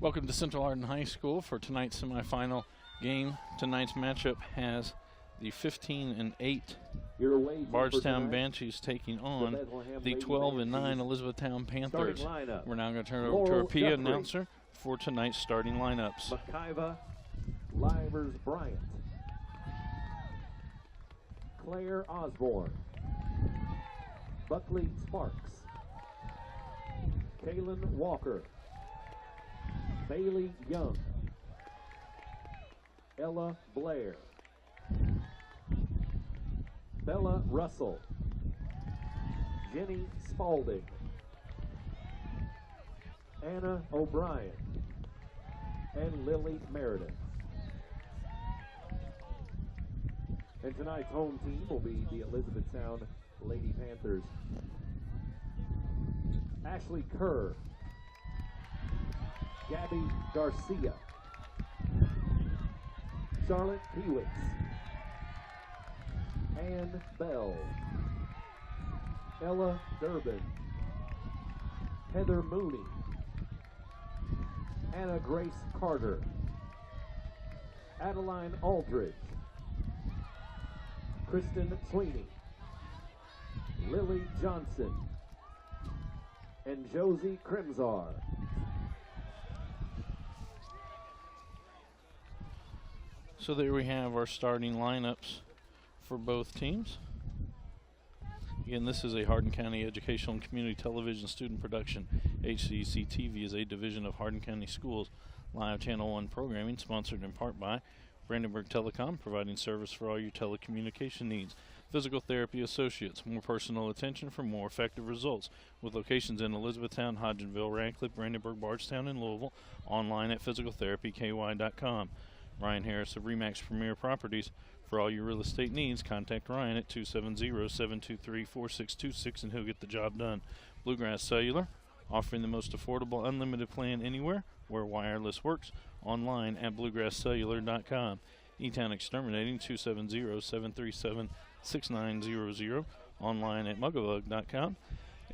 Welcome to Central Arden High School for tonight's semifinal game. Tonight's matchup has the 15-8 Bardstown Banshees taking on the 12-9 Elizabethtown Panthers. We're now going to turn it over to our PA announcer for tonight's starting lineups. McIva, Livers Bryant, Claire Osborne, Buckley Sparks, Kaylin Walker, Bailey Young, Ella Blair, Bella Russell, Jenny Spalding, Anna O'Brien, and Lily Meredith. And tonight's home team will be the Elizabethtown Lady Panthers. Ashley Kerr, Gabby Garcia, Charlotte Pewicks, Ann Bell, Ella Durbin, Heather Mooney, Anna Grace Carter, Adeline Aldridge, Kristen Sweeney, Lily Johnson, and Josie Crimzar. So there we have our starting lineups for both teams. Again, this is a Hardin County Educational and Community Television student production. HCEC-TV is a division of Hardin County Schools live Channel 1 programming, sponsored in part by Brandenburg Telecom, providing service for all your telecommunication needs. Physical Therapy Associates, more personal attention for more effective results, with locations in Elizabethtown, Hodgenville, Radcliffe, Brandenburg, Bardstown, and Louisville. Online at physicaltherapyky.com. Ryan Harris of Remax Premier Properties. For all your real estate needs, contact Ryan at 270-723-4626 and he'll get the job done. Bluegrass Cellular, offering the most affordable unlimited plan anywhere where wireless works. Online at bluegrasscellular.com. E-Town Exterminating, 270-737-6900. Online at mugabug.com.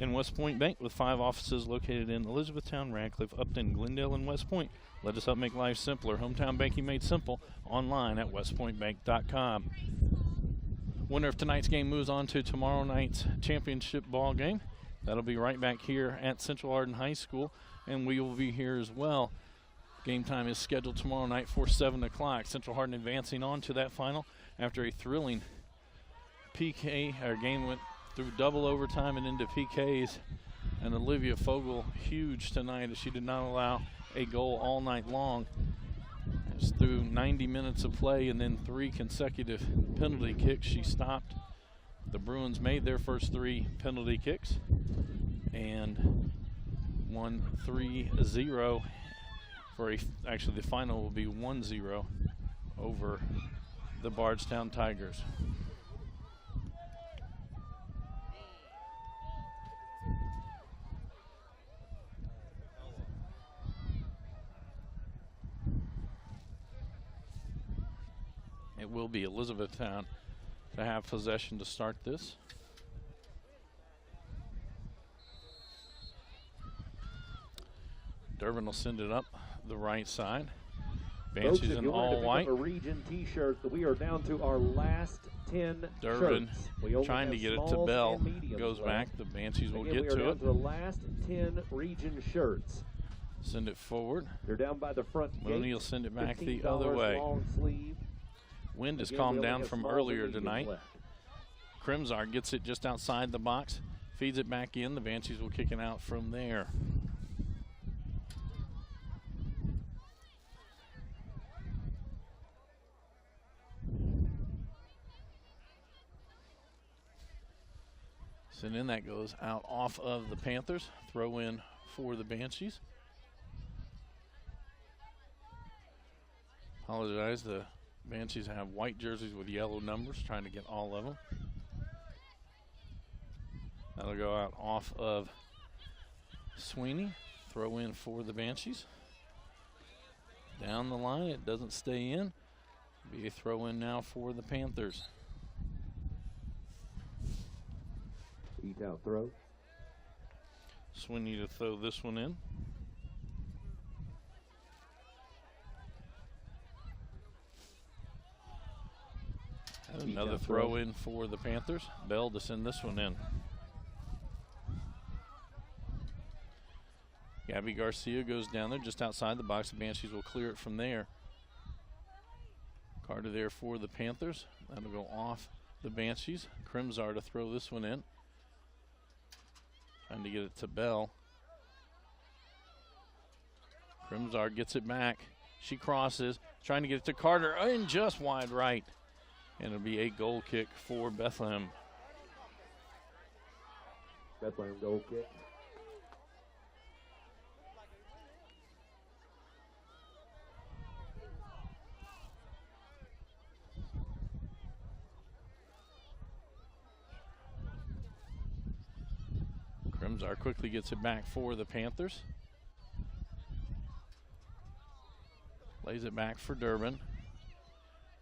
And West Point Bank, with 5 offices located in Elizabethtown, Radcliffe, Upton, Glendale, and West Point. Let us help make life simpler. Hometown banking made simple. Online at westpointbank.com. Winner of tonight's game moves on to tomorrow night's championship ball game. That'll be right back here at Central Arden High School, and we will be here as well. Game time is scheduled tomorrow night for 7 o'clock. Central Hardin advancing on to that final after a thrilling PK. Our game went through double overtime and into PKs. And Olivia Fogel, huge tonight, as she did not allow a goal all night long. It's through 90 minutes of play and then 3 consecutive penalty kicks. She stopped. The Bruins made their first 3 penalty kicks and won 3-0. Actually, the final will be 1-0 over the Bardstown Tigers. It will be Elizabethtown to have possession to start this. Durbin will send it up the right side. Banshees in all white. A region T-shirt. We are down to our last 10 Durbin shirts. trying to get it to Bell. Goes back. The Banshees will get to it. The last 10 region shirts. Send it forward. They're down by the front gate. Mooney will send it back the other way. Long sleeve. Wind has calmed down from earlier tonight. Crimzar gets it just outside the box, feeds it back in. The Banshees will kick it out from there. Send in, that goes out off of the Panthers. Throw in for the Banshees. Apologize, the Banshees have white jerseys with yellow numbers, trying to get all of them. That'll go out off of Sweeney. Throw in for the Banshees. Down the line, it doesn't stay in. Be a throw in now for the Panthers. E-Town throw. Sweeney to throw this one in. And another throw in for the Panthers. Bell to send this one in. Gabby Garcia goes down there just outside the box. The Banshees will clear it from there. Carter there for the Panthers. That'll go off the Banshees. Crimzar to throw this one in. Trying to get it to Bell. Crimzar gets it back. She crosses, trying to get it to Carter, in just wide right. And it'll be a goal kick for Bethlehem. Bethlehem goal kick. Crimzar quickly gets it back for the Panthers. Lays it back for Durbin.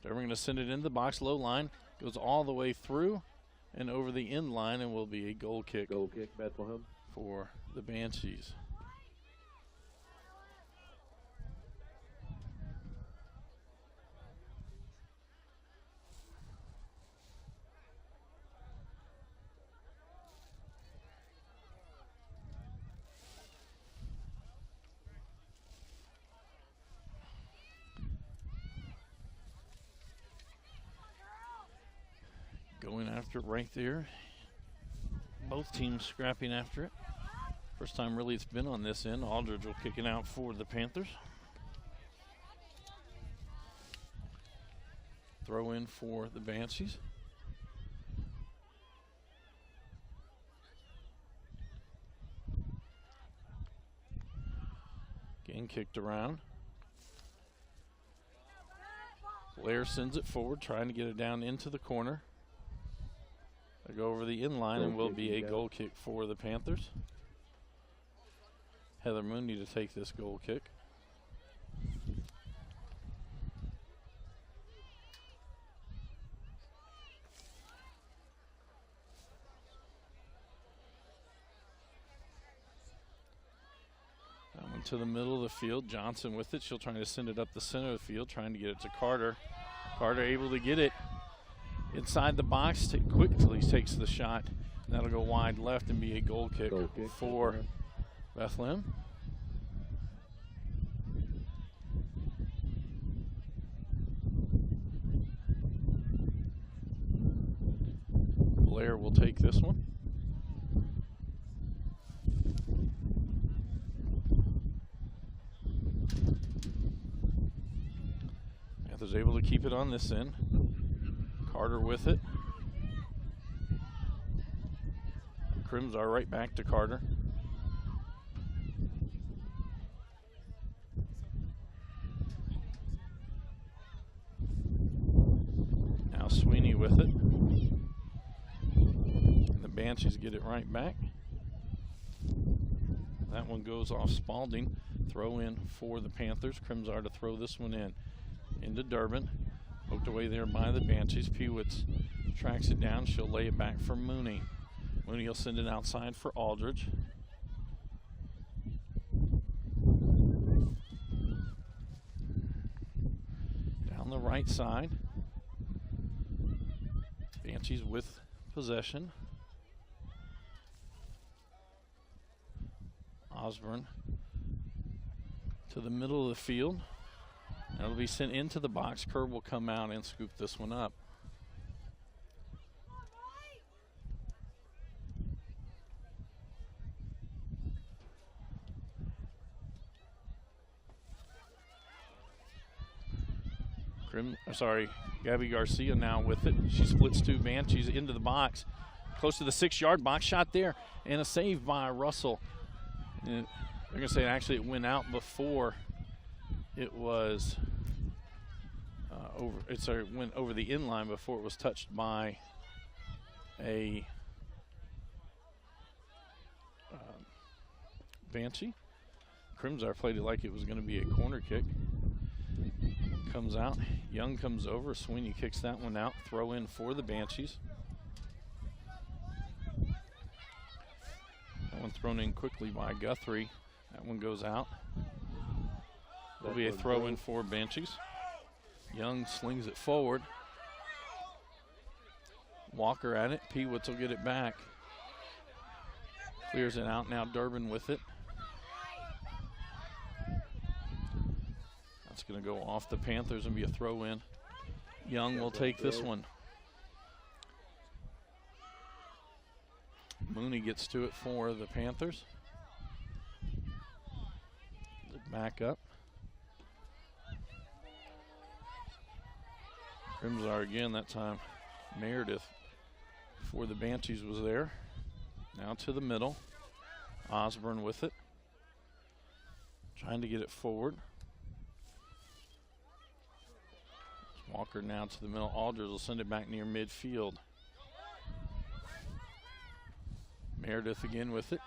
Durbin going to send it into the box, low line. Goes all the way through and over the end line and will be a goal kick. Goal kick, Bethlehem. For the Banshees. Going after it right there. Both teams scrapping after it. First time really it's been on this end. Aldridge will kick it out for the Panthers. Throw in for the Banshees. Again kicked around. Blair sends it forward, trying to get it down into the corner. They go over the in line and will be a goal kick for the Panthers. Heather Mooney to take this goal kick. That one to the middle of the field. Johnson with it. She'll try to send it up the center of the field, trying to get it to Carter. Carter able to get it inside the box. Quickly takes the shot. That'll go wide left and be a goal kick for Bethlehem. Blair will take this one. Panthers able to keep it on this end. Carter with it. Crimzar right back to Carter. Now Sweeney with it. And the Banshees get it right back. That one goes off Spalding. Throw in for the Panthers. Crimzar to throw this one in. Into Durbin. Poked away there by the Banshees. Pewitz tracks it down. She'll lay it back for Mooney. Mooney will send it outside for Aldridge. Down the right side. Banshees with possession. Osborne to the middle of the field. That'll be sent into the box. Kerr will come out and scoop this one up. Gabby Garcia now with it. She splits two Banshees into the box. Close to the 6-yard box. Shot there and a save by Russell. And they're going to say actually it went out before it was it went over the inline before it was touched by a Banshee. Crimzar played it like it was going to be a corner kick. Comes out. Young comes over. Sweeney kicks that one out. Throw in for the Banshees. That one thrown in quickly by Guthrie. That one goes out. There'll be a throw in for Banshees. Young slings it forward. Walker at it. Pewitz will get it back. Clears it out now. Durbin with it. That's going to go off the Panthers and be a throw in. Young will take this one. Mooney gets to it for the Panthers. Back up. Crimsar again that time. Meredith for the Banshees was there. Now to the middle. Osborne with it. Trying to get it forward. Walker now to the middle. Aldridge will send it back near midfield. Meredith again with it.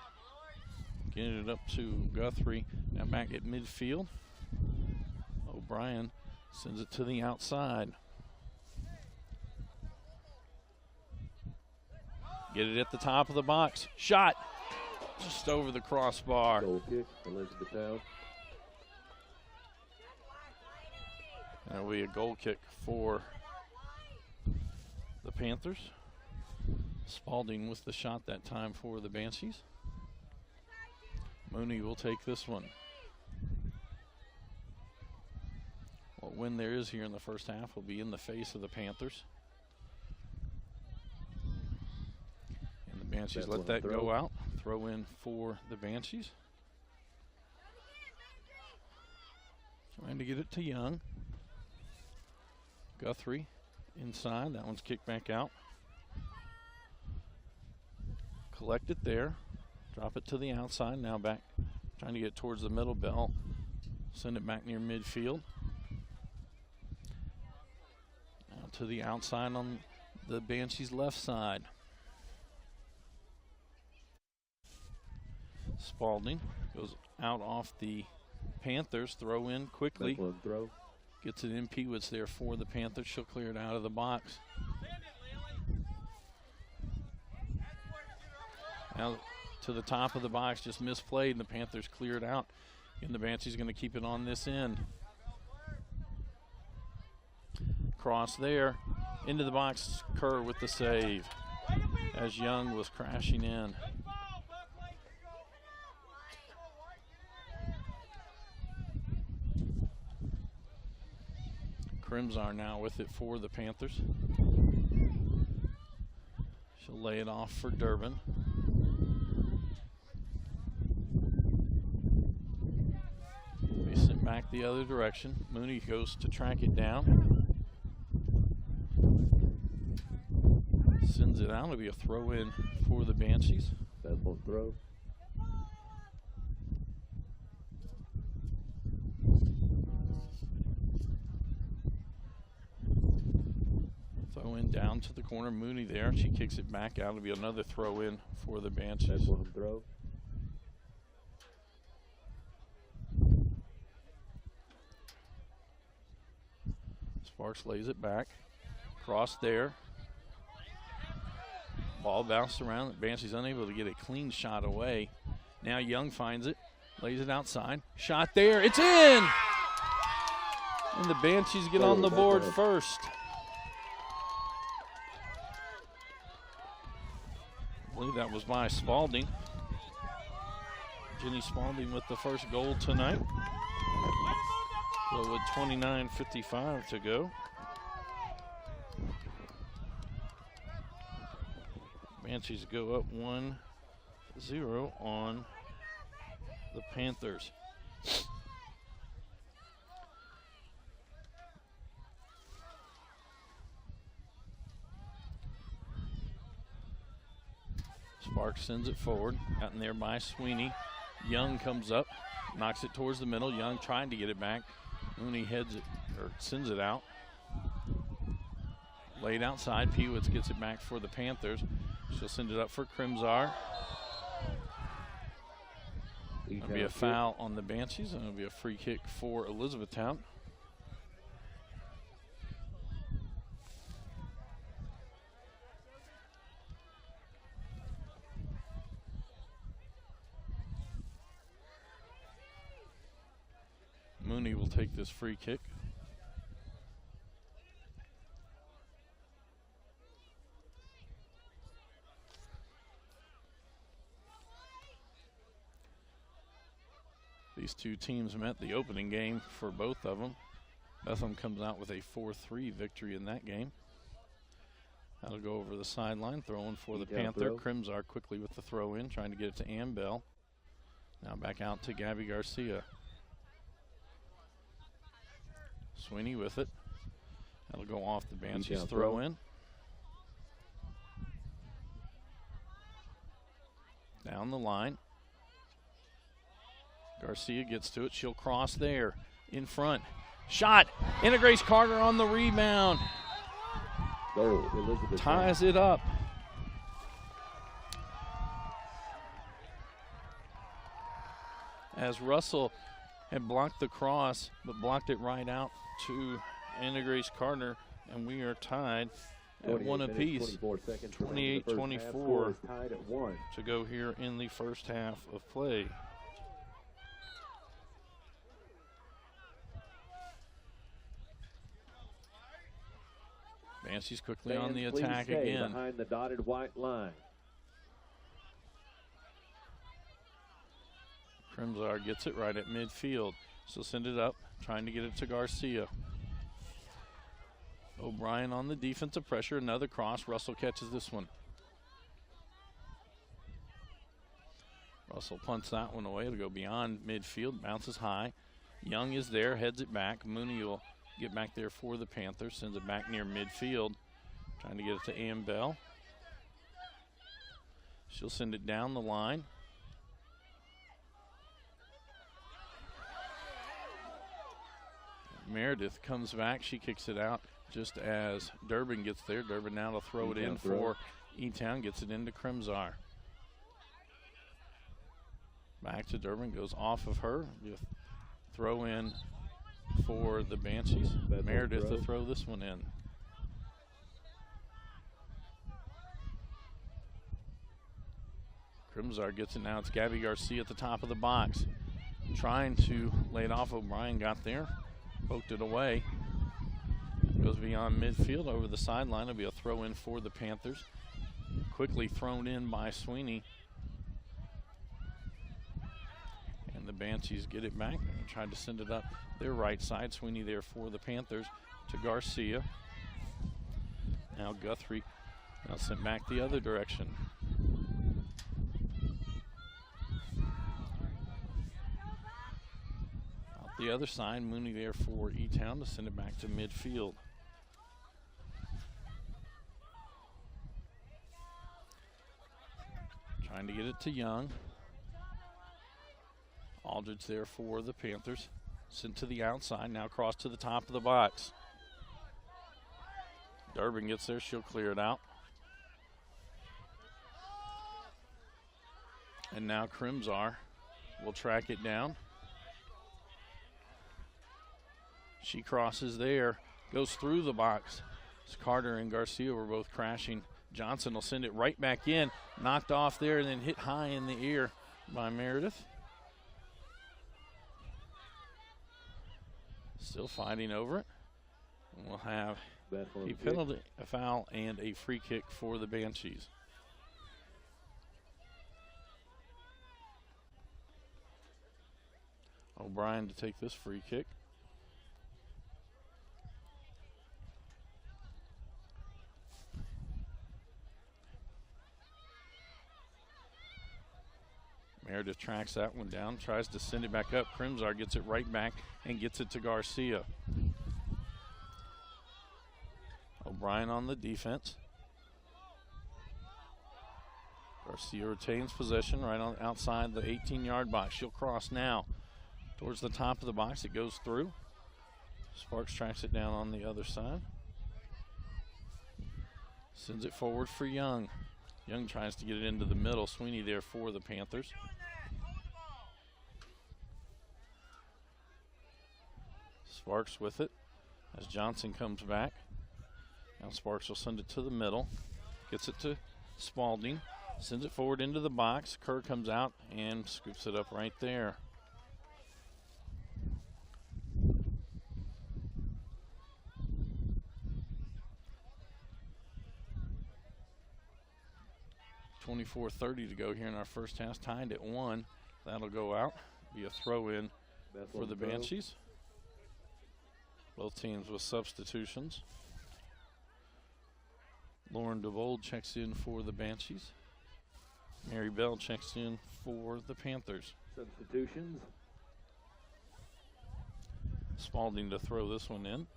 Getting it up to Guthrie. Now back at midfield. O'Brien sends it to the outside. Get it at the top of the box. Shot. Just over the crossbar. Goal kick, Elizabethtown. That'll be a goal kick for the Panthers. Spalding with the shot that time for the Banshees. Mooney will take this one. What win there is here in the first half will be in the face of the Panthers. And the Banshees let that go out. Throw in for the Banshees. Trying to get it to Young. Guthrie inside. That one's kicked back out. Collect it there. Drop it to the outside. Now back. Trying to get towards the middle. Bell. Send it back near midfield. Now to the outside on the Banshees' left side. Spalding goes out off the Panthers. Throw in quickly. Throw. Gets it in. Pewitz there for the Panthers. She'll clear it out of the box. Now to the top of the box, just misplayed, and the Panthers clear it out. And the Banshees going to keep it on this end. Cross there. Into the box, Kerr with the save. As Young was crashing in. Crimsar now with it for the Panthers. She'll lay it off for Durbin. Be sent back the other direction. Mooney goes to track it down. Sends it out. It'll be a throw in for the Banshees. That's one throw. Throw in down to the corner. Mooney there. She kicks it back out. It'll be another throw in for the Banshees. That's one throw. Sparks lays it back. Cross there. Ball bounced around. Banshee's unable to get a clean shot away. Now Young finds it. Lays it outside. Shot there. It's in! And the Banshees get on the board first. I believe that was by Spalding. Jenny Spalding with the first goal tonight. So with 29:55 to go. Banshees go up 1-0 on the Panthers. Sparks sends it forward, out in there by Sweeney. Young comes up, knocks it towards the middle. Young trying to get it back. Mooney heads it, or sends it out. Laid outside, Pewitz gets it back for the Panthers. She'll send it up for Crimsar. It'll be a foul on the Banshees, and it'll be a free kick for Elizabethtown. Mooney will take this free kick. these two teams met the opening game for both of them. Bethlehem comes out with a 4-3 victory in that game. That'll go over the sideline, throwing for the Panther. Crimsar quickly with the throw in, trying to get it to Ambell. Now back out to Gabby Garcia. Sweeney with it. That'll go off the Banshees throw in. Down the line. Garcia gets to it. She'll cross there. In front. Shot. Grace Carter on the rebound. Ties it up. As Russell had blocked the cross, but blocked it right out to Grace Carter, and we are tied at one apiece. 28-24 to go here in the first half of play. Banshees quickly on the attack again. Behind the dotted white line. Crimsar gets it right at midfield. She'll send it up, trying to get it to Garcia. O'Brien on the defensive pressure. Another cross. Russell catches this one. Russell punts that one away. It'll go beyond midfield. Bounces high. Young is there. Heads it back. Mooney will get back there for the Panthers. Sends it back near midfield. Trying to get it to Ambell. She'll send it down the line. Meredith comes back. She kicks it out just as Durbin gets there. Durbin now to throw it in for E-Town. Gets it into Crimsar. Back to Durbin. Goes off of her. Throw in for the Banshees. Meredith to throw this one in. Crimsar gets it now. It's Gabby Garcia at the top of the box. Trying to lay it off. O'Brien got there. Poked it away. Goes beyond midfield over the sideline. It'll be a throw in for the Panthers. Quickly thrown in by Sweeney. And the Banshees get it back and tried to send it up their right side. Sweeney there for the Panthers to Garcia. Now Guthrie now sent back the other direction. Out the other side, Mooney there for E-Town to send it back to midfield. Trying to get it to Young. Aldridge there for the Panthers. Sent to the outside, now across to the top of the box. Durbin gets there, she'll clear it out. And now Crimsar will track it down. She crosses there, goes through the box. Carter and Garcia were both crashing. Johnson will send it right back in, knocked off there and then hit high in the ear by Meredith. Still fighting over it. And we'll have a penalty, a foul, and a free kick for the Banshees. O'Brien to take this free kick. Meredith tracks that one down, tries to send it back up. Crimsar gets it right back and gets it to Garcia. O'Brien on the defense. Garcia retains possession right on outside the 18-yard box. She'll cross now towards the top of the box. It goes through. Sparks tracks it down on the other side. Sends it forward for Young. Young tries to get it into the middle. Sweeney there for the Panthers. Sparks with it as Johnson comes back. Now Sparks will send it to the middle. Gets it to Spalding. Sends it forward into the box. Kerr comes out and scoops it up right there. .24:30 to go here in our first half. Tied at 1. That'll go out. Be a throw in for the Banshees. Both teams with substitutions. Lauren DeVold checks in for the Banshees. Mary Bell checks in for the Panthers. Substitutions. Spalding to throw this one in.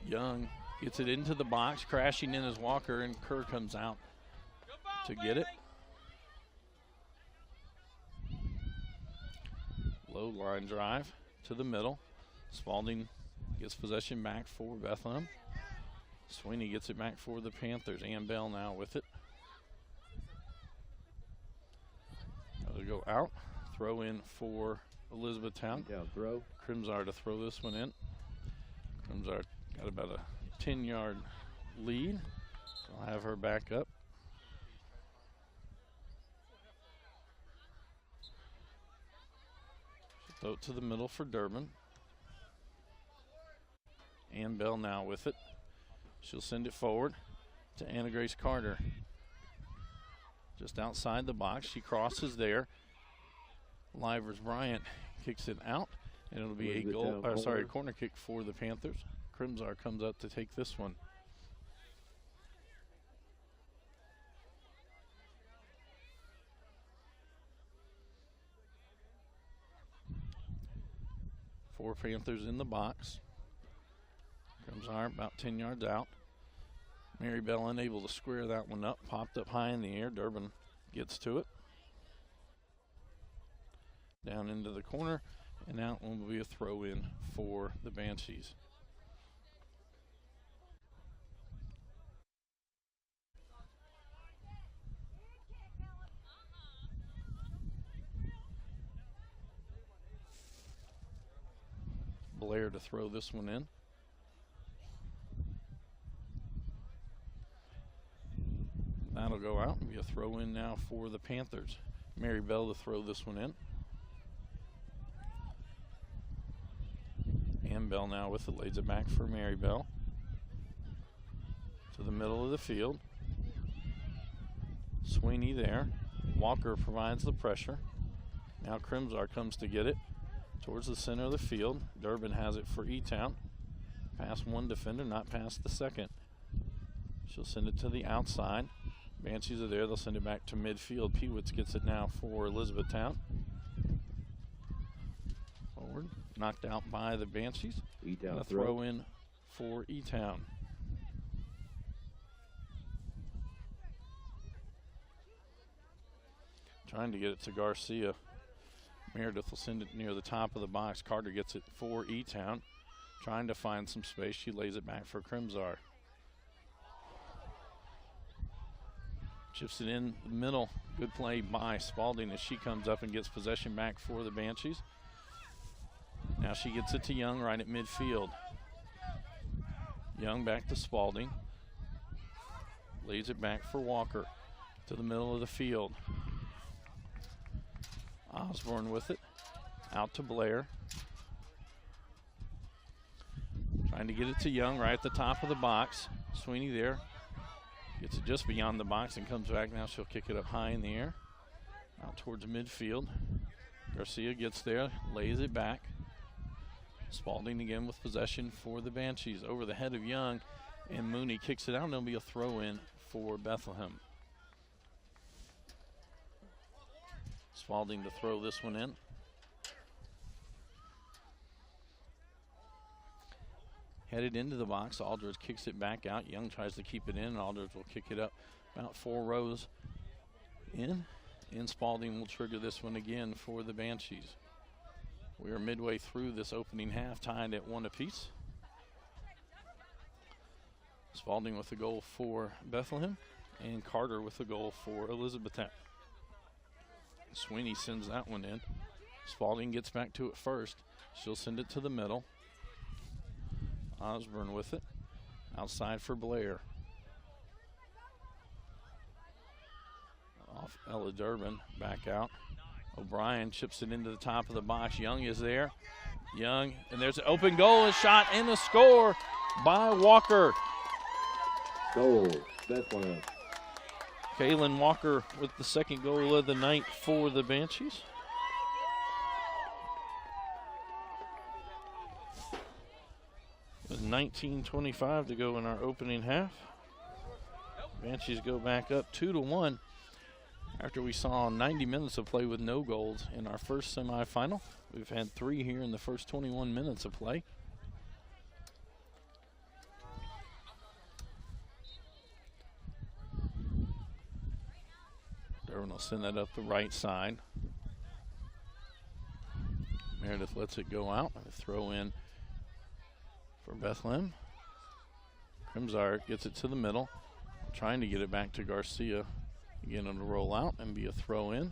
Young gets it into the box, crashing in as Walker, and Kerr comes out to get it. Low line drive to the middle. Spalding gets possession back for Bethlehem. Sweeney gets it back for the Panthers. Ann Bell now with it. That'll go out. Throw in for Elizabethtown. Down throw. Crimsar to throw this one in. Crimsar got about a 10-yard lead. I'll have her back up. Throw it to the middle for Durbin. Ann Bell now with it. She'll send it forward to Anna Grace Carter. Just outside the box. She crosses there. Livers Bryant kicks it out, and it'll be a corner kick for the Panthers. Crimsar comes up to take this one. Four Panthers in the box. Crimsar about 10 yards out. Mary Bell unable to square that one up. Popped up high in the air. Durbin gets to it. Down into the corner, and that one will be a throw in for the Banshees. Blair to throw this one in. That'll go out and be a throw in now for the Panthers. Mary Bell to throw this one in. Ann Bell now with it, lays it back for Mary Bell. To the middle of the field. Sweeney there. Walker provides the pressure. Now Crimsar comes to get it towards the center of the field. Durbin has it for E-Town. Past one defender, not past the second. She'll send it to the outside. Banshees are there. They'll send it back to midfield. Pewitz gets it now for Elizabethtown. Forward. Knocked out by the Banshees. E-Town a throw in for E-Town. Trying to get it to Garcia. Meredith will send it near the top of the box. Carter gets it for E-Town. Trying to find some space. She lays it back for Crimsar. Chips it in the middle. Good play by Spalding as she comes up and gets possession back for the Banshees. Now she gets it to Young right at midfield. Young back to Spalding. Lays it back for Walker to the middle of the field. Osborne with it. Out to Blair. Trying to get it to Young right at the top of the box. Sweeney there. Gets it just beyond the box and comes back. Now she'll kick it up high in the air. Out towards midfield. Garcia gets there, lays it back. Spalding again with possession for the Banshees. Over the head of Young, and Mooney kicks it out, and it'll be a throw-in for Bethlehem. Spalding to throw this one in. Headed into the box, Aldridge kicks it back out. Young tries to keep it in, and Aldridge will kick it up about 4 rows in. And Spalding will trigger this one again for the Banshees. We are midway through this opening half, tied at 1 apiece. Spalding with the goal for Bethlehem, and Carter with the goal for Elizabethtown. Sweeney sends that one in. Spalding gets back to it first. She'll send it to the middle. Osborne with it. Outside for Blair. Off Ella Durbin, back out. O'Brien chips it into the top of the box. Young is there. Young, and there's an open goal, a shot, and a score by Walker. Goal, Bethlehem. Kaylin Walker with the second goal of the night for the Banshees. With 19:25 to go in our opening half. Banshees go back up 2-1 after we saw 90 minutes of play with no goals in our first semifinal. We've had 3 here in the first 21 minutes of play. Derwin will send that up the right side. Meredith lets it go out. A throw in for Bethlehem. Crimsar gets it to the middle, trying to get it back to Garcia. Again, it'll roll out and be a throw in.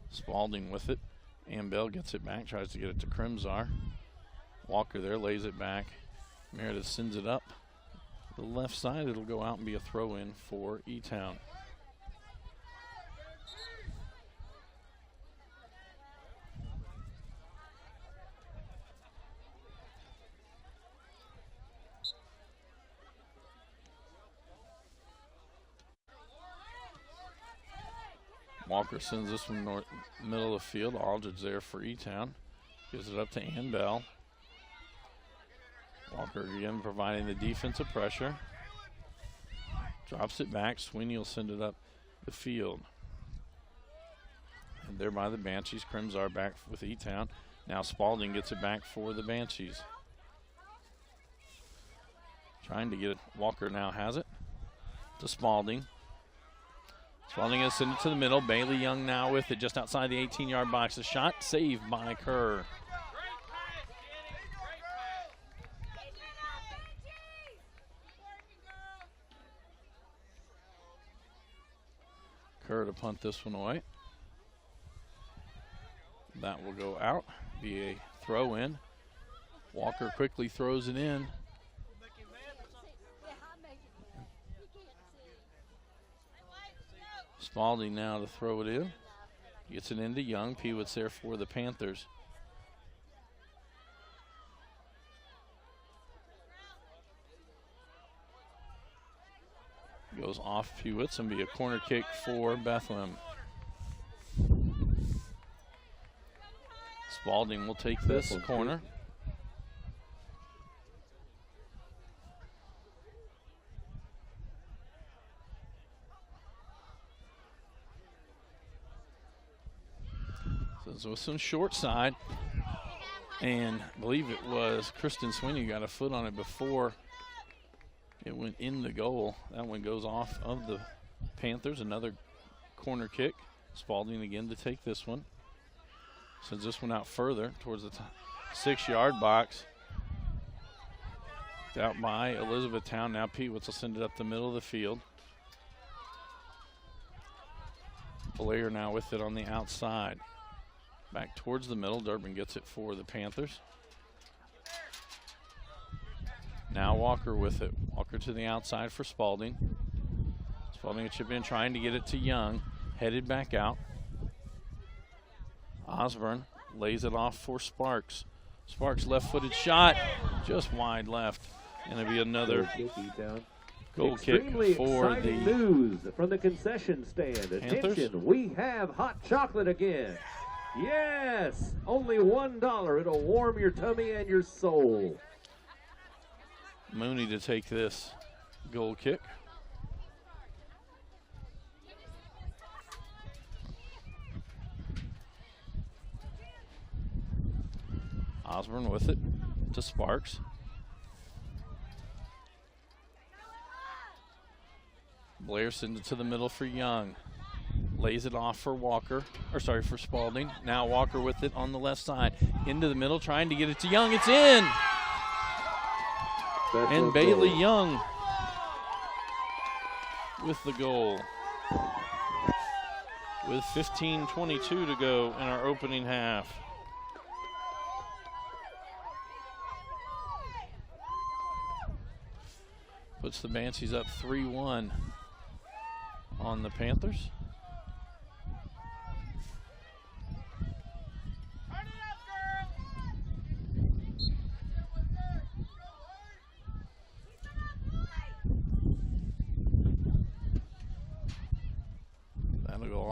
Spalding with it. Ambell gets it back, tries to get it to Crimsar. Walker there lays it back. Meredith sends it up the left side. It'll go out and be a throw in for E-Town. Walker sends this from middle of the field. Aldridge there for E-Town. Gives it up to Ambell. Walker again providing the defensive pressure. Drops it back. Sweeney will send it up the field. And there by the Banshees. Crimsar back with E-Town. Now Spalding gets it back for the Banshees. Trying to get it. Walker now has it to Spalding. Spalding has sent it to the middle. Bailey Young now with it just outside the 18-yard box. A shot saved by Kerr. Kerr to punt this one away. That will go out, be a throw in. Walker quickly throws it in. Spalding now to throw it in. Gets it into Young. Peewit's there for the Panthers. Goes off Peewit's and be a corner kick for Bethlehem. Spalding will take this corner. So with some short side, and I believe it was Kristen Sweeney got a foot on it before it went in the goal. That one goes off of the Panthers. Another corner kick. Spalding again to take this one. Sends this one out further towards the 6-yard box. Out by Elizabethtown. Now Peewitz will send it up the middle of the field. Blair now with it on the outside. Back towards the middle. Durbin gets it for the Panthers. Now Walker with it. Walker to the outside for Spalding. Spalding a chip in, trying to get it to Young. Headed back out. Osborne lays it off for Sparks. Sparks left-footed shot, just wide left. And it'll be another goal kick for the news from the concession stand. Panthers. Attention, we have hot chocolate again. Yes, only $1. It'll warm your tummy and your soul. Mooney to take this goal kick. Osborne with it to Sparks. Blair sends it to the middle for Young. Lays it off for for Spalding. Now Walker with it on the left side. Into the middle, trying to get it to Young. It's in! And Bailey Young with the goal. With 15:22 to go in our opening half. Puts the Banshees up 3-1 on the Panthers.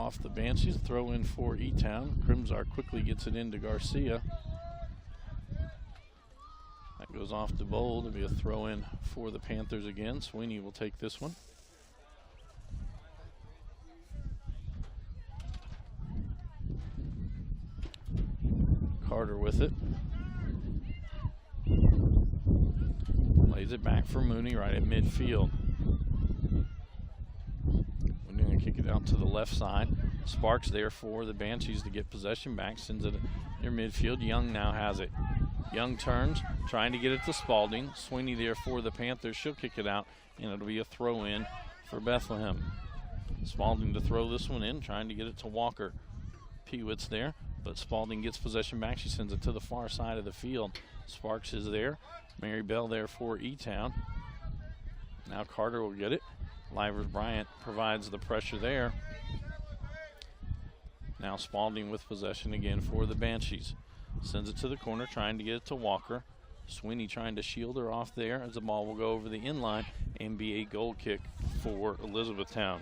off the Banshees. Throw in for E-Town. Crimzar quickly gets it into Garcia. That goes off to Bold. It'll be a throw in for the Panthers again. Sweeney will take this one. Carter with it. Lays it back for Mooney right at midfield. We're going to kick it out to the left side. Sparks there for the Banshees to get possession back. Sends it near midfield. Young now has it. Young turns, trying to get it to Spalding. Sweeney there for the Panthers. She'll kick it out, and it'll be a throw in for Bethlehem. Spalding to throw this one in, trying to get it to Walker. Peewit's there, but Spalding gets possession back. She sends it to the far side of the field. Sparks is there. Mary Bell there for E-Town. Now Carter will get it. Livers Bryant provides the pressure there. Now Spalding with possession again for the Banshees. Sends it to the corner, trying to get it to Walker. Sweeney trying to shield her off there as the ball will go over the inline and be a goal kick for Elizabethtown.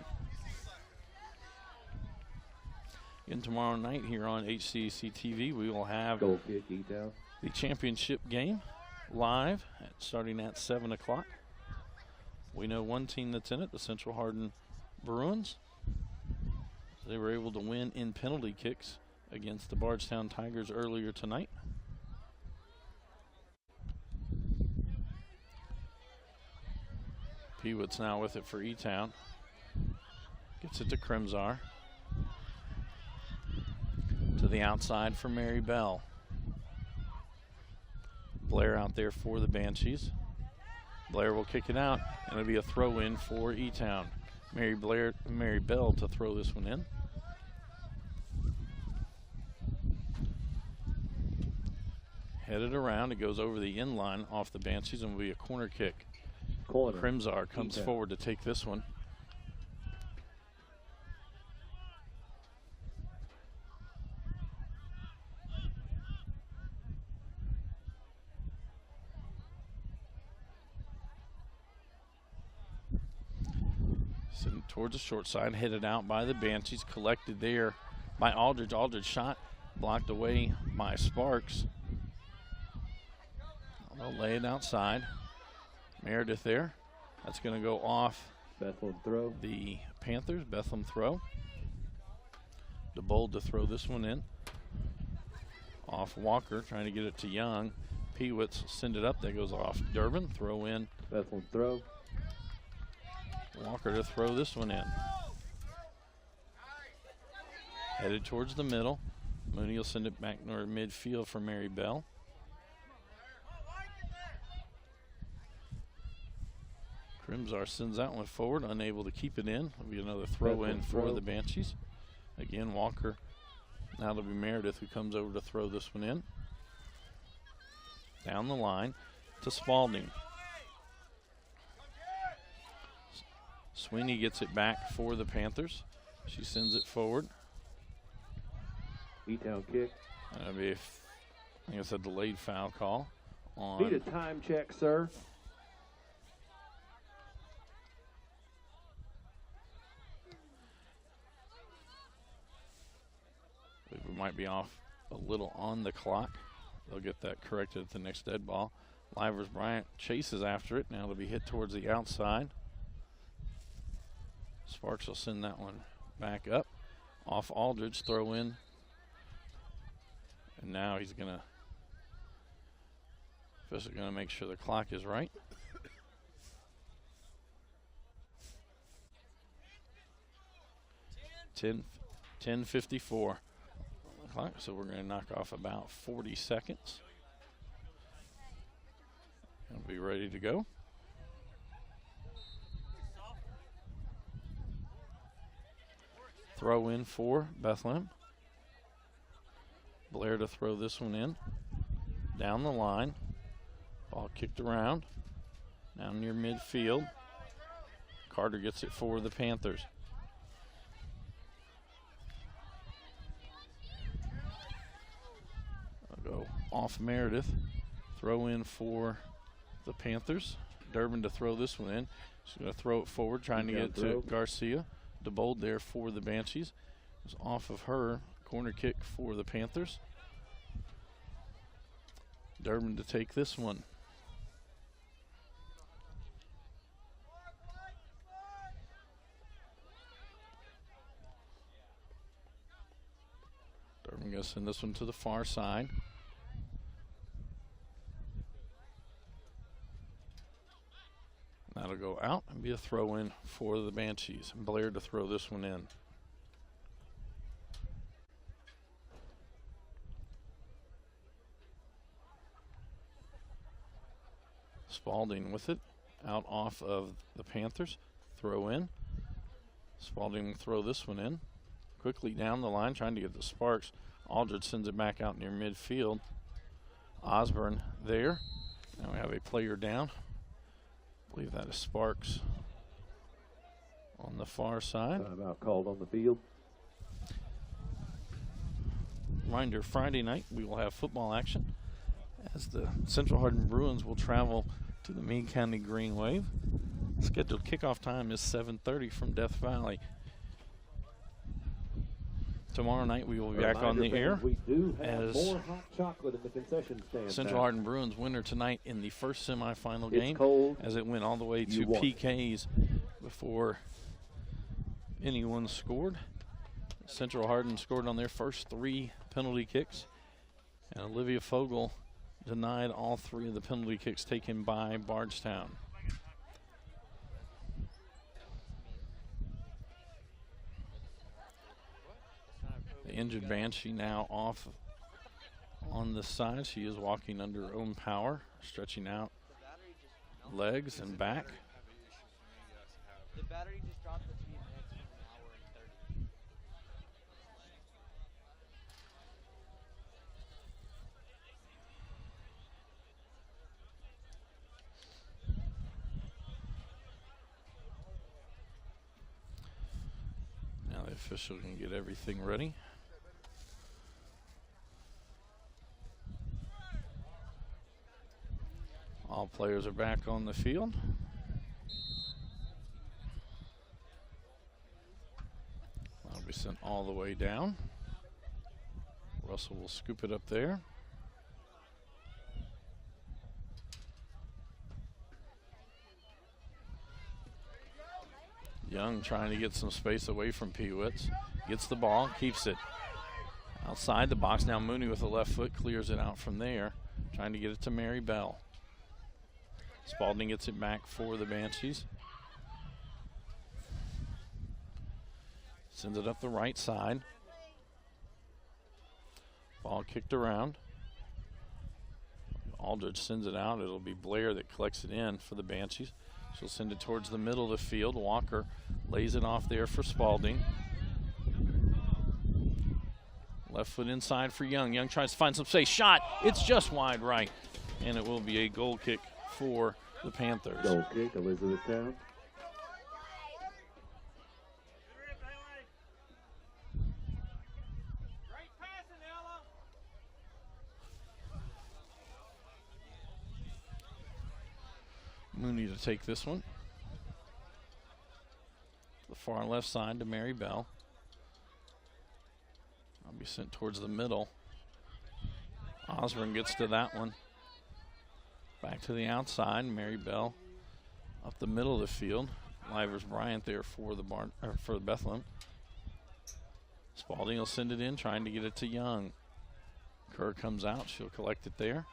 And tomorrow night here on HCEC-TV, we will have Goal kick, E-Town. the championship game live starting at 7 o'clock. We know one team that's in it, the Central Hardin Bruins. They were able to win in penalty kicks against the Bardstown Tigers earlier tonight. Peewit's now with it for E-Town. Gets it to Crimzar. To the outside for Mary Bell. Blair out there for the Banshees. Blair will kick it out, and it'll be a throw in for E-Town. Mary Bell to throw this one in. Headed around, it goes over the inline off the Banshees and will be a corner kick. Corner. Crimzar comes forward to take this one. Sitting towards the short side, headed out by the Banshees, collected there by Aldridge. Aldridge shot blocked away by Sparks. They'll lay it outside. Meredith there. That's going to go off Bethlehem throw. the Panthers. Bethlehem throw. DeBold to throw this one in. Off Walker, trying to get it to Young. Peewitz send it up. That goes off Durbin. Throw in. Bethlehem throw. Walker to throw this one in. Headed towards the middle. Mooney will send it back near midfield for Mary Bell. Crimzar sends that one forward, unable to keep it in. It'll be another throw in for the Banshees. Again, Walker. Now it'll be Meredith who comes over to throw this one in. Down the line to Spalding. Sweeney gets it back for the Panthers. She sends it forward. E-Town kick. And it'll be, I think it's a delayed foul call on. Need a time check, sir. We might be off a little on the clock. They'll get that corrected at the next dead ball. Livers Bryant chases after it. Now it'll be hit towards the outside. Sparks will send that one back up. Off Aldridge, throw in. And now he's going to, officially going to make sure the clock is right. $10:54. So we're going to knock off about 40 seconds. And be ready to go. Throw in for Bethlehem. Blair to throw this one in. Down the line. Ball kicked around. Down near midfield. Carter gets it for the Panthers. Go off Meredith. Throw in for the Panthers. Durbin to throw this one in. She's going to throw it forward, trying to get it to Garcia. DeBold there for the Banshees. It's off of her. Corner kick for the Panthers. Durbin to take this one. Durbin going to send this one to the far side. That'll go out and be a throw in for the Banshees. And Blair to throw this one in. Spalding with it, out off of the Panthers. Throw in. Spalding will throw this one in. Quickly down the line, trying to get the Sparks. Aldridge sends it back out near midfield. Osborne there. Now we have a player down. I believe that is Sparks on the far side. Timeout called on the field. Reminder, Friday night we will have football action as the Central Hardin Bruins will travel to the Meade County Green Wave. Scheduled kickoff time is 7:30 from Death Valley. Tomorrow night we will be back on the air. We do have as more hot chocolate in the concession stand. Central Hardin Bruins winner tonight in the first semifinal game, cold. as it went all the way to PKs before anyone scored. Central Hardin scored on their first 3 penalty kicks, and Olivia Fogel denied all 3 of the penalty kicks taken by Bardstown. The injured Banshee now off on the side. She is walking under her own power, stretching out legs and back. The battery just dropped the 3 minutes from an hour and 30. Now the official can get everything ready. All players are back on the field. That'll be sent all the way down. Russell will scoop it up there. Young trying to get some space away from Pewitz. Gets the ball, keeps it outside the box. Now Mooney with the left foot clears it out from there. Trying to get it to Mary Bell. Spalding gets it back for the Banshees. Sends it up the right side. Ball kicked around. Aldridge sends it out. It'll be Blair that collects it in for the Banshees. She'll send it towards the middle of the field. Walker lays it off there for Spalding. Left foot inside for Young. Young tries to find some space. Shot. It's just wide right. And it will be a goal kick for the Panthers. Goal kick, Elizabethtown. Mooney to take this one. The far left side to Mary Bell. I'll be sent towards the middle. Osborne gets to that one. Back to the outside. Mary Bell up the middle of the field. Livers Bryant there for the Bethlehem. Spalding will send it in, trying to get it to Young. Kerr comes out. She'll collect it there.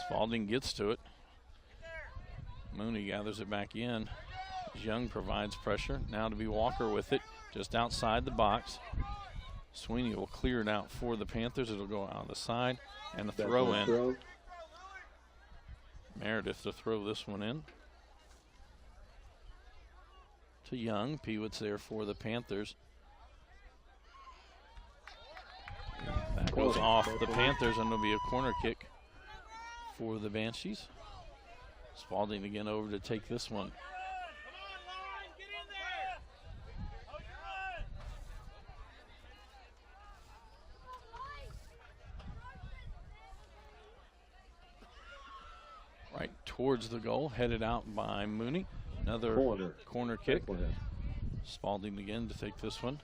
Spalding gets to it. Mooney gathers it back in. Young provides pressure. Now to be Walker with it, just outside the box. Sweeney will clear it out for the Panthers. It'll go out the side and a throw in. Meredith to throw this one in. To Young. Pewitz there for the Panthers. That goes off the Panthers, and it'll be a corner kick for the Banshees. Spalding again over to take this one. Right, towards the goal, headed out by Mooney. Another corner kick. Spalding again to take this one.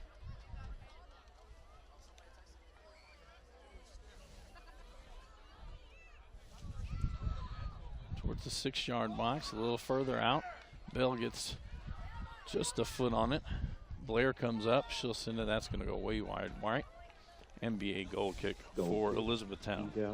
Towards the 6-yard box, a little further out. Bell gets just a foot on it. Blair comes up. She'll send it. That's going to go way wide, right? NBA goal kick for Elizabethtown. Yeah.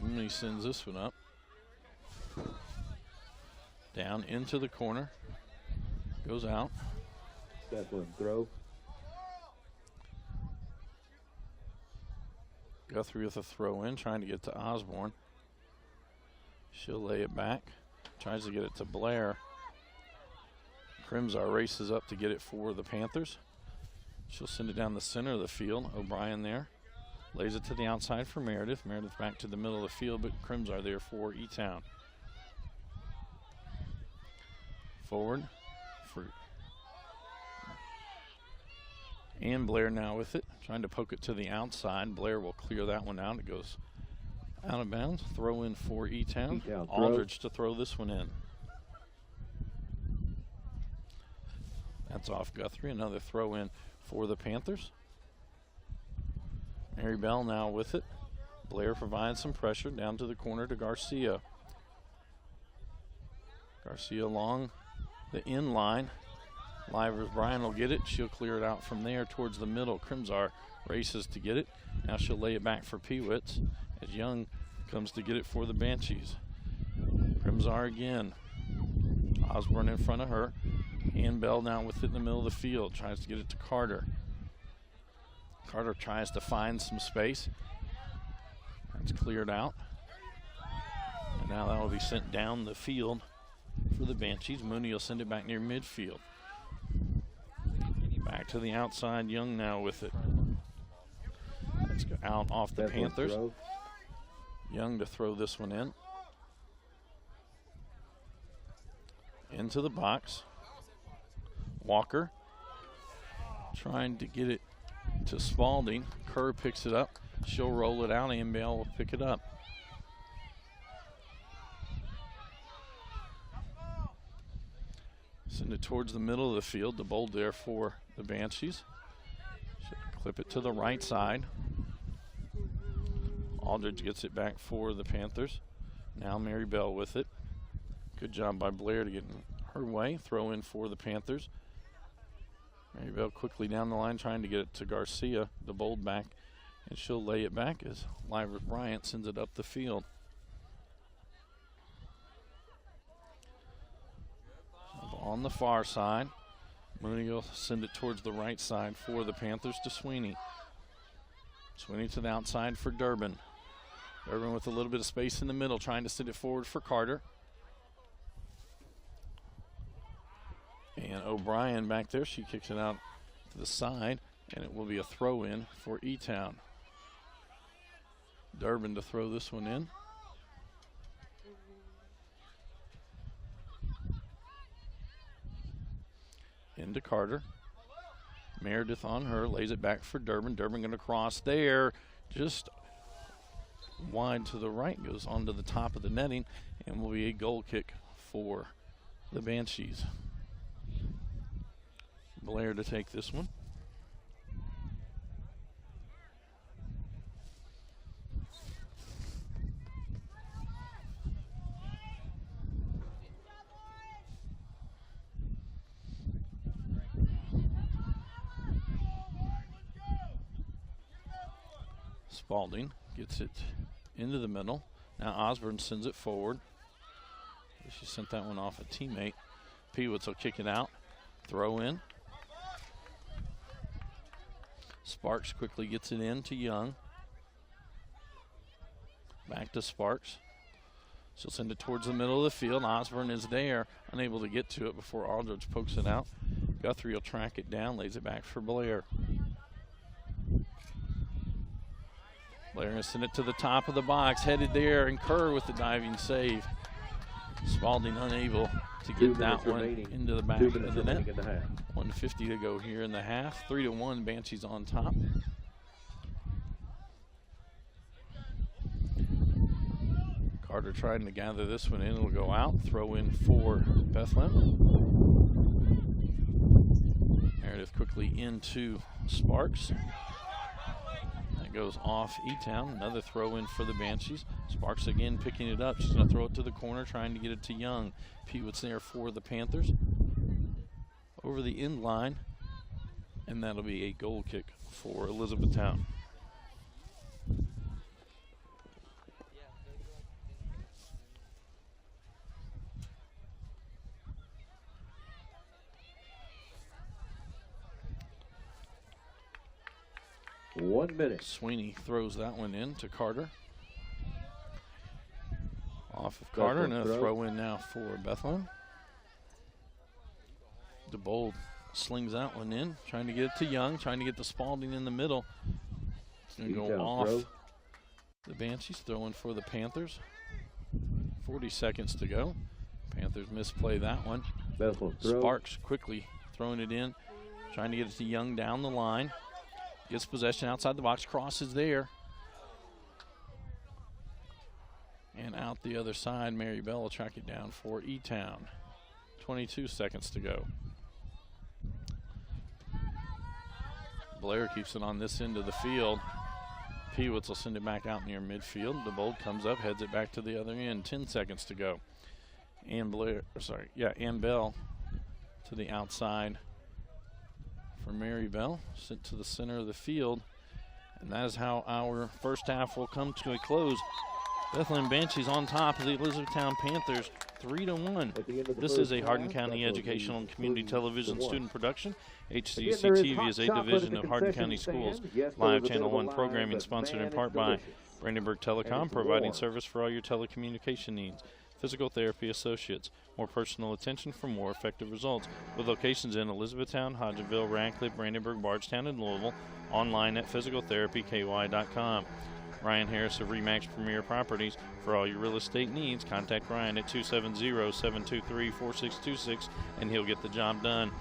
And he sends this one up. Down into the corner. Goes out. That one throw. Guthrie with a throw in, trying to get to Osborne. She'll lay it back. Tries to get it to Blair. Crimsar races up to get it for the Panthers. She'll send it down the center of the field. O'Brien there. Lays it to the outside for Meredith. Meredith back to the middle of the field, but Crimsar there for E-Town. Forward for and Blair now with it, trying to poke it to the outside. Blair will clear that one out. It goes out of bounds. Throw in for E-Town. Aldridge to throw this one in. That's off Guthrie. Another throw in for the Panthers. Mary Bell now with it. Blair provides some pressure down to the corner to Garcia. Garcia along the in line. Livers Bryan will get it. She'll clear it out from there towards the middle. Crimsar races to get it. Now she'll lay it back for Peewitz as Young comes to get it for the Banshees. Crimsar again. Osborne in front of her. And Bell now with it in the middle of the field. Tries to get it to Carter. Carter tries to find some space. That's cleared out. And now that will be sent down the field for the Banshees. Mooney will send it back near midfield. Back to the outside. Young now with it. Let's go out off the Panthers. Young to throw this one in. Into the box. Walker trying to get it to Spalding. Kerr picks it up. She'll roll it out and Bell will pick it up. Send it towards the middle of the field. The bold there for the Banshees. She'll clip it to the right side. Aldridge gets it back for the Panthers. Now Mary Bell with it. Good job by Blair to get in her way. Throw in for the Panthers. Mary Bell quickly down the line trying to get it to Garcia, the bold back, and she'll lay it back as Livers Bryant sends it up the field. On the far side, Mooney will send it towards the right side for the Panthers to Sweeney. Sweeney to the outside for Durbin. Durbin with a little bit of space in the middle, trying to send it forward for Carter. And O'Brien back there, she kicks it out to the side, and it will be a throw in for E-Town. Durbin to throw this one in. Into Carter. Meredith on her, lays it back for Durbin. Durbin going to cross there, just wide to the right, goes onto the top of the netting, and will be a goal kick for the Banshees. Blair to take this one. Spalding gets it into the middle. Now Osborne sends it forward. She sent that one off a teammate. Peewitz will kick it out. Throw in. Sparks quickly gets it in to Young. Back to Sparks. She'll send it towards the middle of the field. Osborne is there, unable to get to it before Aldridge pokes it out. Guthrie will track it down, lays it back for Blair. Blair going to send it to the top of the box, headed there, and Kerr with the diving save. Spalding unable to 2 get that minutes one remaining. into the back 2 of minutes the net. remaining in the half. 1:50 to go here in the half. 3-1, Banshees on top. Carter trying to gather this one in. It'll go out. Throw in for Bethlehem. Meredith quickly into Sparks. That goes off E-Town. Another throw in for the Banshees. Sparks again picking it up. She's going to throw it to the corner, trying to get it to Young. Peewit's there for the Panthers. Over the end line. And that'll be a goal kick for Elizabethtown. One minute. Sweeney throws that one in to Carter. Off of Carter, and a throw in now for Bethlehem. DeBold slings that one in, trying to get it to Young, trying to get the Spalding in the middle. It's going to go off the Banshees, throwing for the Panthers. 40 seconds to go. Panthers misplay that one. Sparks quickly throwing it in, trying to get it to Young down the line. Gets possession outside the box, crosses there. And out the other side, Mary Bell will track it down for E-Town. 22 seconds to go. Blair keeps it on this end of the field. Peewitz will send it back out near midfield. DeBold comes up, heads it back to the other end. 10 seconds to go. Ann Bell to the outside for Mary Bell, sent to the center of the field. And that is how our first half will come to a close. Bethlehem Banshees on top of the Elizabethtown Panthers, 3-1. This is a Hardin County Educational and Community Television student production. HCEC-TV is a division of Hardin County Schools. Live Channel 1 programming sponsored in part by Brandenburg Telecom, providing service for all your telecommunication needs. Physical Therapy Associates, more personal attention for more effective results. With locations in Elizabethtown, Hodgenville, Radcliffe, Brandenburg, Bardstown, and Louisville. Online at physicaltherapyky.com. Ryan Harris of Remax Premier Properties. For all your real estate needs, contact Ryan at 270-723-4626 and he'll get the job done.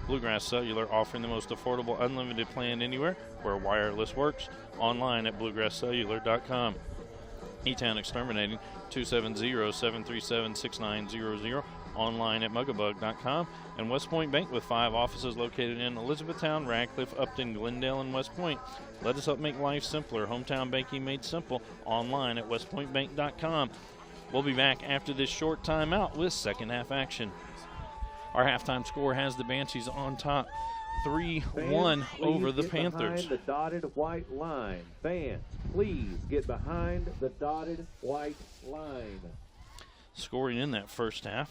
Bluegrass Cellular, offering the most affordable unlimited plan anywhere where wireless works. Online at bluegrasscellular.com. E-Town Exterminating, 270-737-6900. Online at mugabug.com. And West Point Bank, with 5 offices located in Elizabethtown, Radcliffe, Upton, Glendale, and West Point. Let us help make life simpler. Hometown banking made simple. Online at westpointbank.com. We'll be back after this short timeout with second half action. Our halftime score has the Banshees on top, 3-1 over the Panthers. The dotted white line. Fans, please get behind the dotted white line. Scoring in that first half.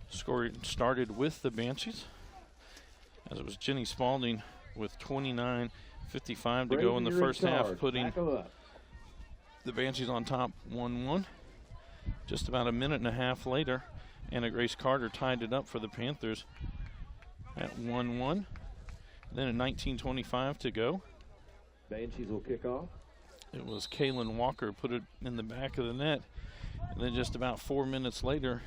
Scoring started with the Banshees, as it was Jenny Spalding with 29:55 to go in the first half, putting the Banshees on top 1-1. Just about a minute and a half later, Anna Grace Carter tied it up for the Panthers at 1-1. Then at 19:25 to go, Banshees will kick off. It was Kaylin Walker put it in the back of the net. And then just about 4 minutes later,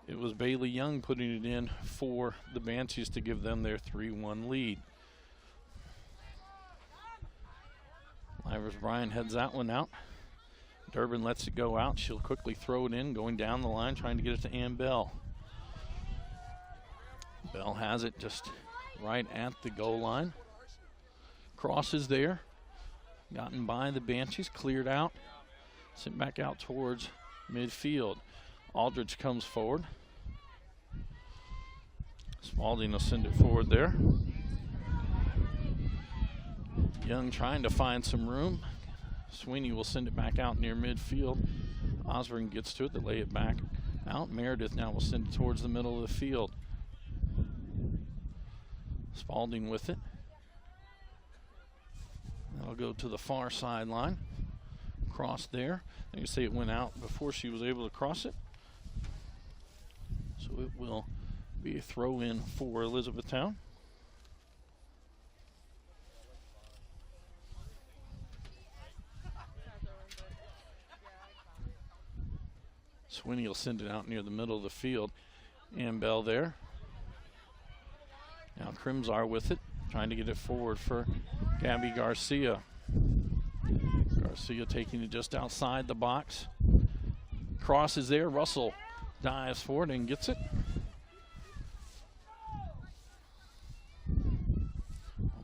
it was Bailey Young putting it in for the Banshees to give them their 3-1 lead. Livers Bryan heads that one out. Durbin lets it go out. She'll quickly throw it in, going down the line, trying to get it to Ann Bell. Bell has it just right at the goal line. Crosses there. Gotten by the Banshees, cleared out. Sent back out towards midfield. Aldridge comes forward. Spalding will send it forward there. Young trying to find some room. Sweeney will send it back out near midfield. Osborne gets to it. They lay it back out. Meredith now will send it towards the middle of the field. Spalding with it. That'll go to the far sideline. Cross there. You can see it went out before she was able to cross it. So it will be a throw in for Elizabethtown. Sweeney will send it out near the middle of the field. And Bell there. Now Crimsar with it, trying to get it forward for Gabby Garcia. Garcia taking it just outside the box. Cross is there. Russell dives forward and gets it.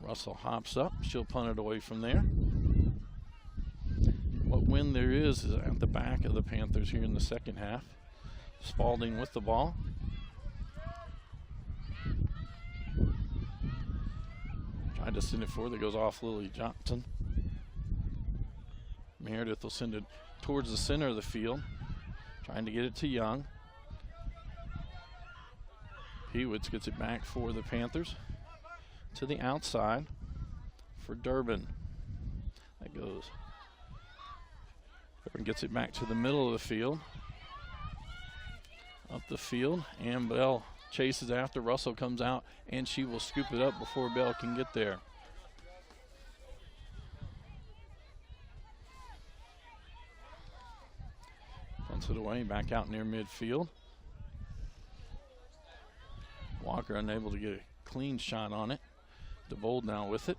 Russell hops up. She'll punt it away from there. What wind there is at the back of the Panthers here in the second half. Spalding with the ball. Tried to send it forward. That goes off Lily Johnson. Meredith will send it towards the center of the field. Trying to get it to Young. Pewitz gets it back for the Panthers. To the outside for Durbin. That goes. Durbin gets it back to the middle of the field. Up the field, and Bell chases after. Russell comes out, and she will scoop it up before Bell can get there. Punts it away, back out near midfield. Walker unable to get a clean shot on it. DeBold now with it.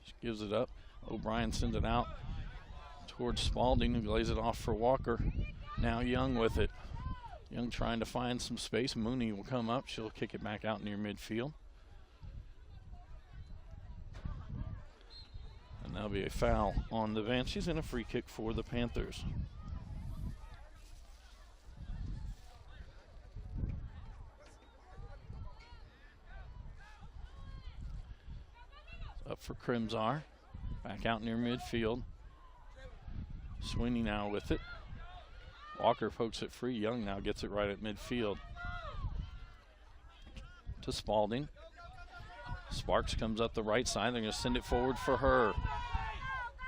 She gives it up. O'Brien sends it out towards Spalding, who lays it off for Walker. Now Young with it. Young trying to find some space. Mooney will come up. She'll kick it back out near midfield. And that'll be a foul on the Banshees and a free kick for the Panthers. Up for Crimsar. Back out near midfield. Sweeney now with it. Walker pokes it free. Young now gets it right at midfield. To Spalding. Sparks comes up the right side. They're going to send it forward for her.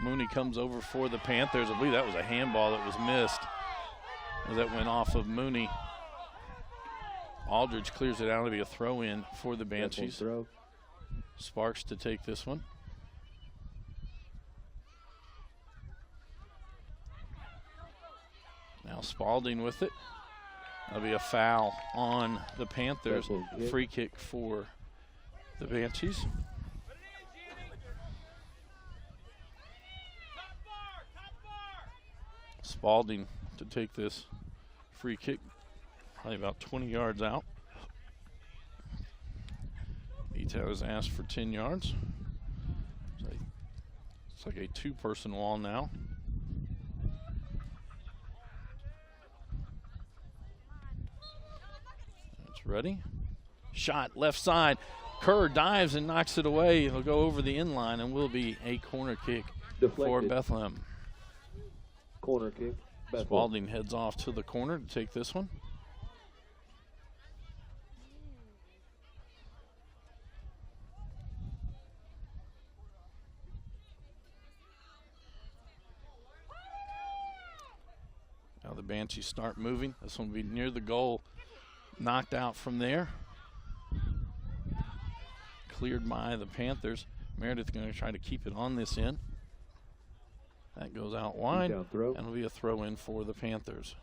Mooney comes over for the Panthers. I believe that was a handball that was missed. That went off of Mooney. Aldridge clears it out to be a throw in for the Banshees. Throw. Sparks to take this one. Now Spalding with it. That'll be a foul on the Panthers. Free kick for the Banshees. Spalding to take this free kick, probably about 20 yards out. E-Town has asked for 10 yards. It's like a two-person wall now. It's ready. Shot left side. Kerr dives and knocks it away. It'll go over the end line and will be a corner kick for Bethlehem. Corner kick. Bethlehem. Spalding heads off to the corner to take this one. Now the Banshees start moving. This one will be near the goal. Knocked out from there. Cleared by the Panthers. Meredith going to try to keep it on this end. That goes out wide, and it'll be a throw in for the Panthers.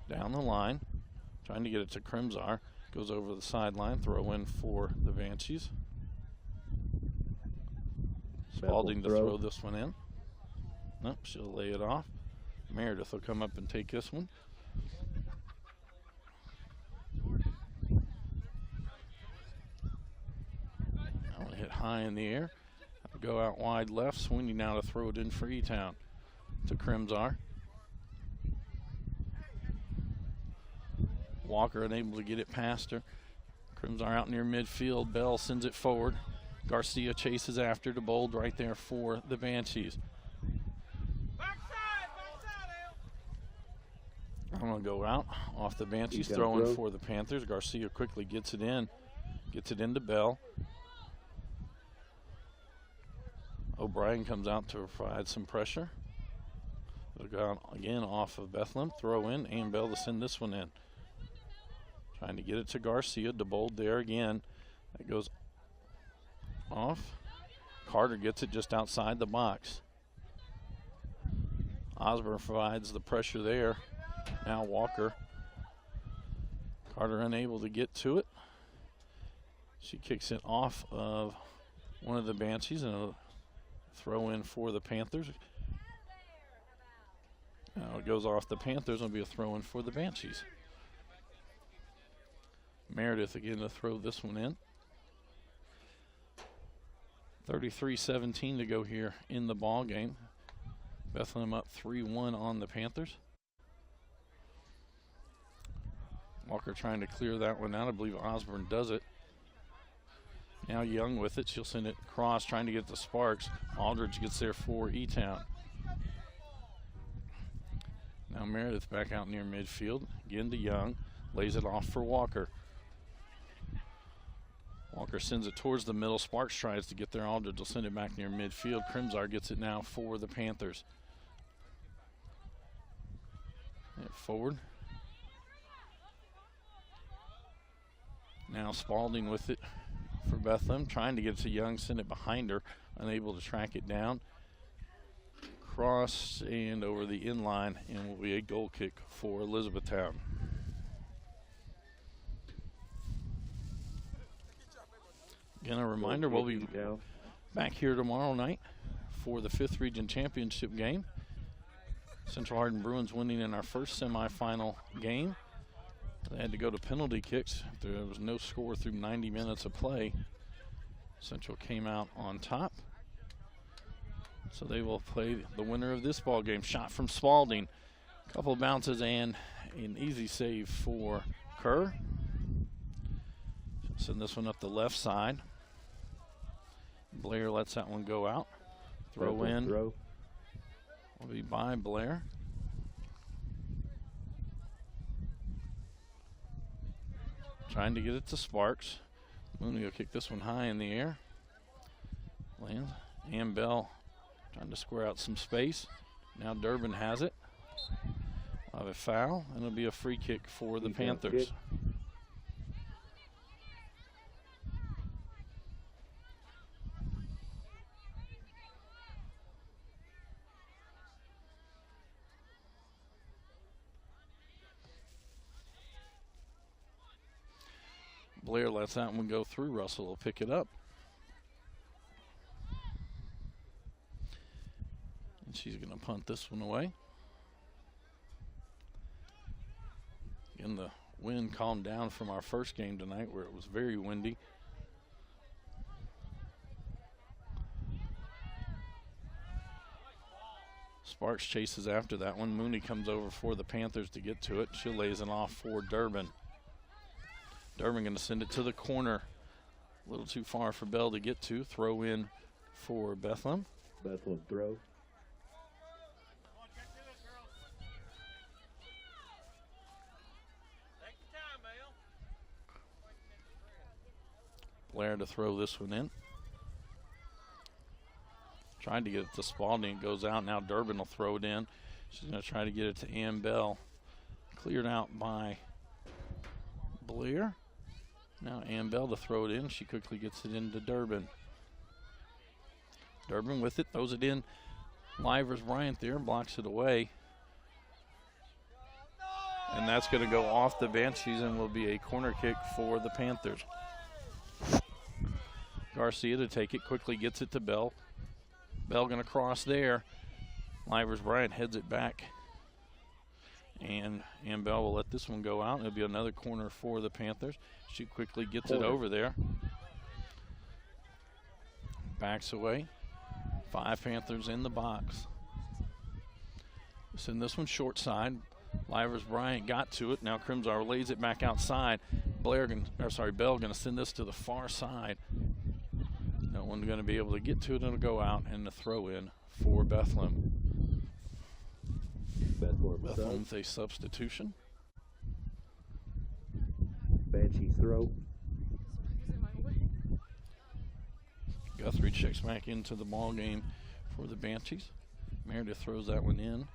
Down the line, trying to get it to Crimsar. Goes over the sideline, throw in for the Banshees. Spalding to throw this one in. Nope, she'll lay it off. Meredith will come up and take this one. That one hit high in the air. Go out wide left. Sweeney now to throw it in for E-Town to Crimsar. Walker unable to get it past her. Crimsar out near midfield. Bell sends it forward. Garcia chases after. DeBold right there for the Banshees. I'm going to go out off the Banshees, throwing for the Panthers. Garcia quickly gets it in. Gets it into Bell. O'Brien comes out to provide some pressure. It'll go out again off of Bethlehem. Throw in, and Bell to send this one in. Trying to get it to Garcia. DeBold there again. That goes off. Carter gets it just outside the box. Osborne provides the pressure there. Now Walker. Carter unable to get to it. She kicks it off of one of the Banshees and a throw in for the Panthers. Now it goes off the Panthers and will be a throw in for the Banshees. Meredith again to throw this one in. 33-17 to go here in the ball game. Bethlehem up 3-1 on the Panthers. Walker trying to clear that one out. I believe Osborne does it. Now Young with it. She'll send it across, trying to get the Sparks. Aldridge gets there for E-Town. Now Meredith back out near midfield. Again to Young. Lays it off for Walker. Walker sends it towards the middle. Sparks tries to get there. Aldridge will send it back near midfield. Crimsar gets it now for the Panthers. Forward. Now Spalding with it for Bethlehem. Trying to get it to Young. Send it behind her. Unable to track it down. Cross and over the inline, and will be a goal kick for Elizabethtown. Again, a reminder, we'll be back here tomorrow night for the 5th Region Championship game. Central Hardin Bruins winning in our first semifinal game. They had to go to penalty kicks. There was no score through 90 minutes of play. Central came out on top. So they will play the winner of this ball game. Shot from Spalding. Couple bounces and an easy save for Kerr. Send this one up the left side. Blair lets that one go out. Throw in. Will be by Blair. Trying to get it to Sparks. Mooney will kick this one high in the air. Lands. Ambell trying to square out some space. Now Durbin has it. We'll have a foul, and it'll be a free kick for the Panthers. Blair lets that one go through. Russell will pick it up. And she's going to punt this one away. Again, the wind calmed down from our first game tonight where it was very windy. Sparks chases after that one. Mooney comes over for the Panthers to get to it. She lays it off for Durbin. Durbin going to send it to the corner. A little too far for Bell to get to. Throw in for Bethlehem. Bethlehem throw. Blair to throw this one in. Trying to get it to Spalding. It goes out. Now Durbin will throw it in. She's going to try to get it to Ambell. Cleared out by Blair. Now Ambell to throw it in. She quickly gets it into Durbin. Durbin with it. Throws it in. Livers Bryant there. Blocks it away. And that's going to go off the Banshees and will be a corner kick for the Panthers. Garcia to take it. Quickly gets it to Bell. Bell going to cross there. Livers Bryant heads it back. And Bell will let this one go out. It'll be another corner for the Panthers. She quickly gets it over there. Backs away. 5 Panthers in the box. Send this one short side. Livers Bryant got to it. Now Crimsar lays it back outside. Bell going to send this to the far side. No one going to be able to get to it. It'll go out and the throw in for Bethlehem. Bethlehem with a substitution. Banshee throw. Guthrie checks back into the ball game for the Banshees. Meredith throws that one in.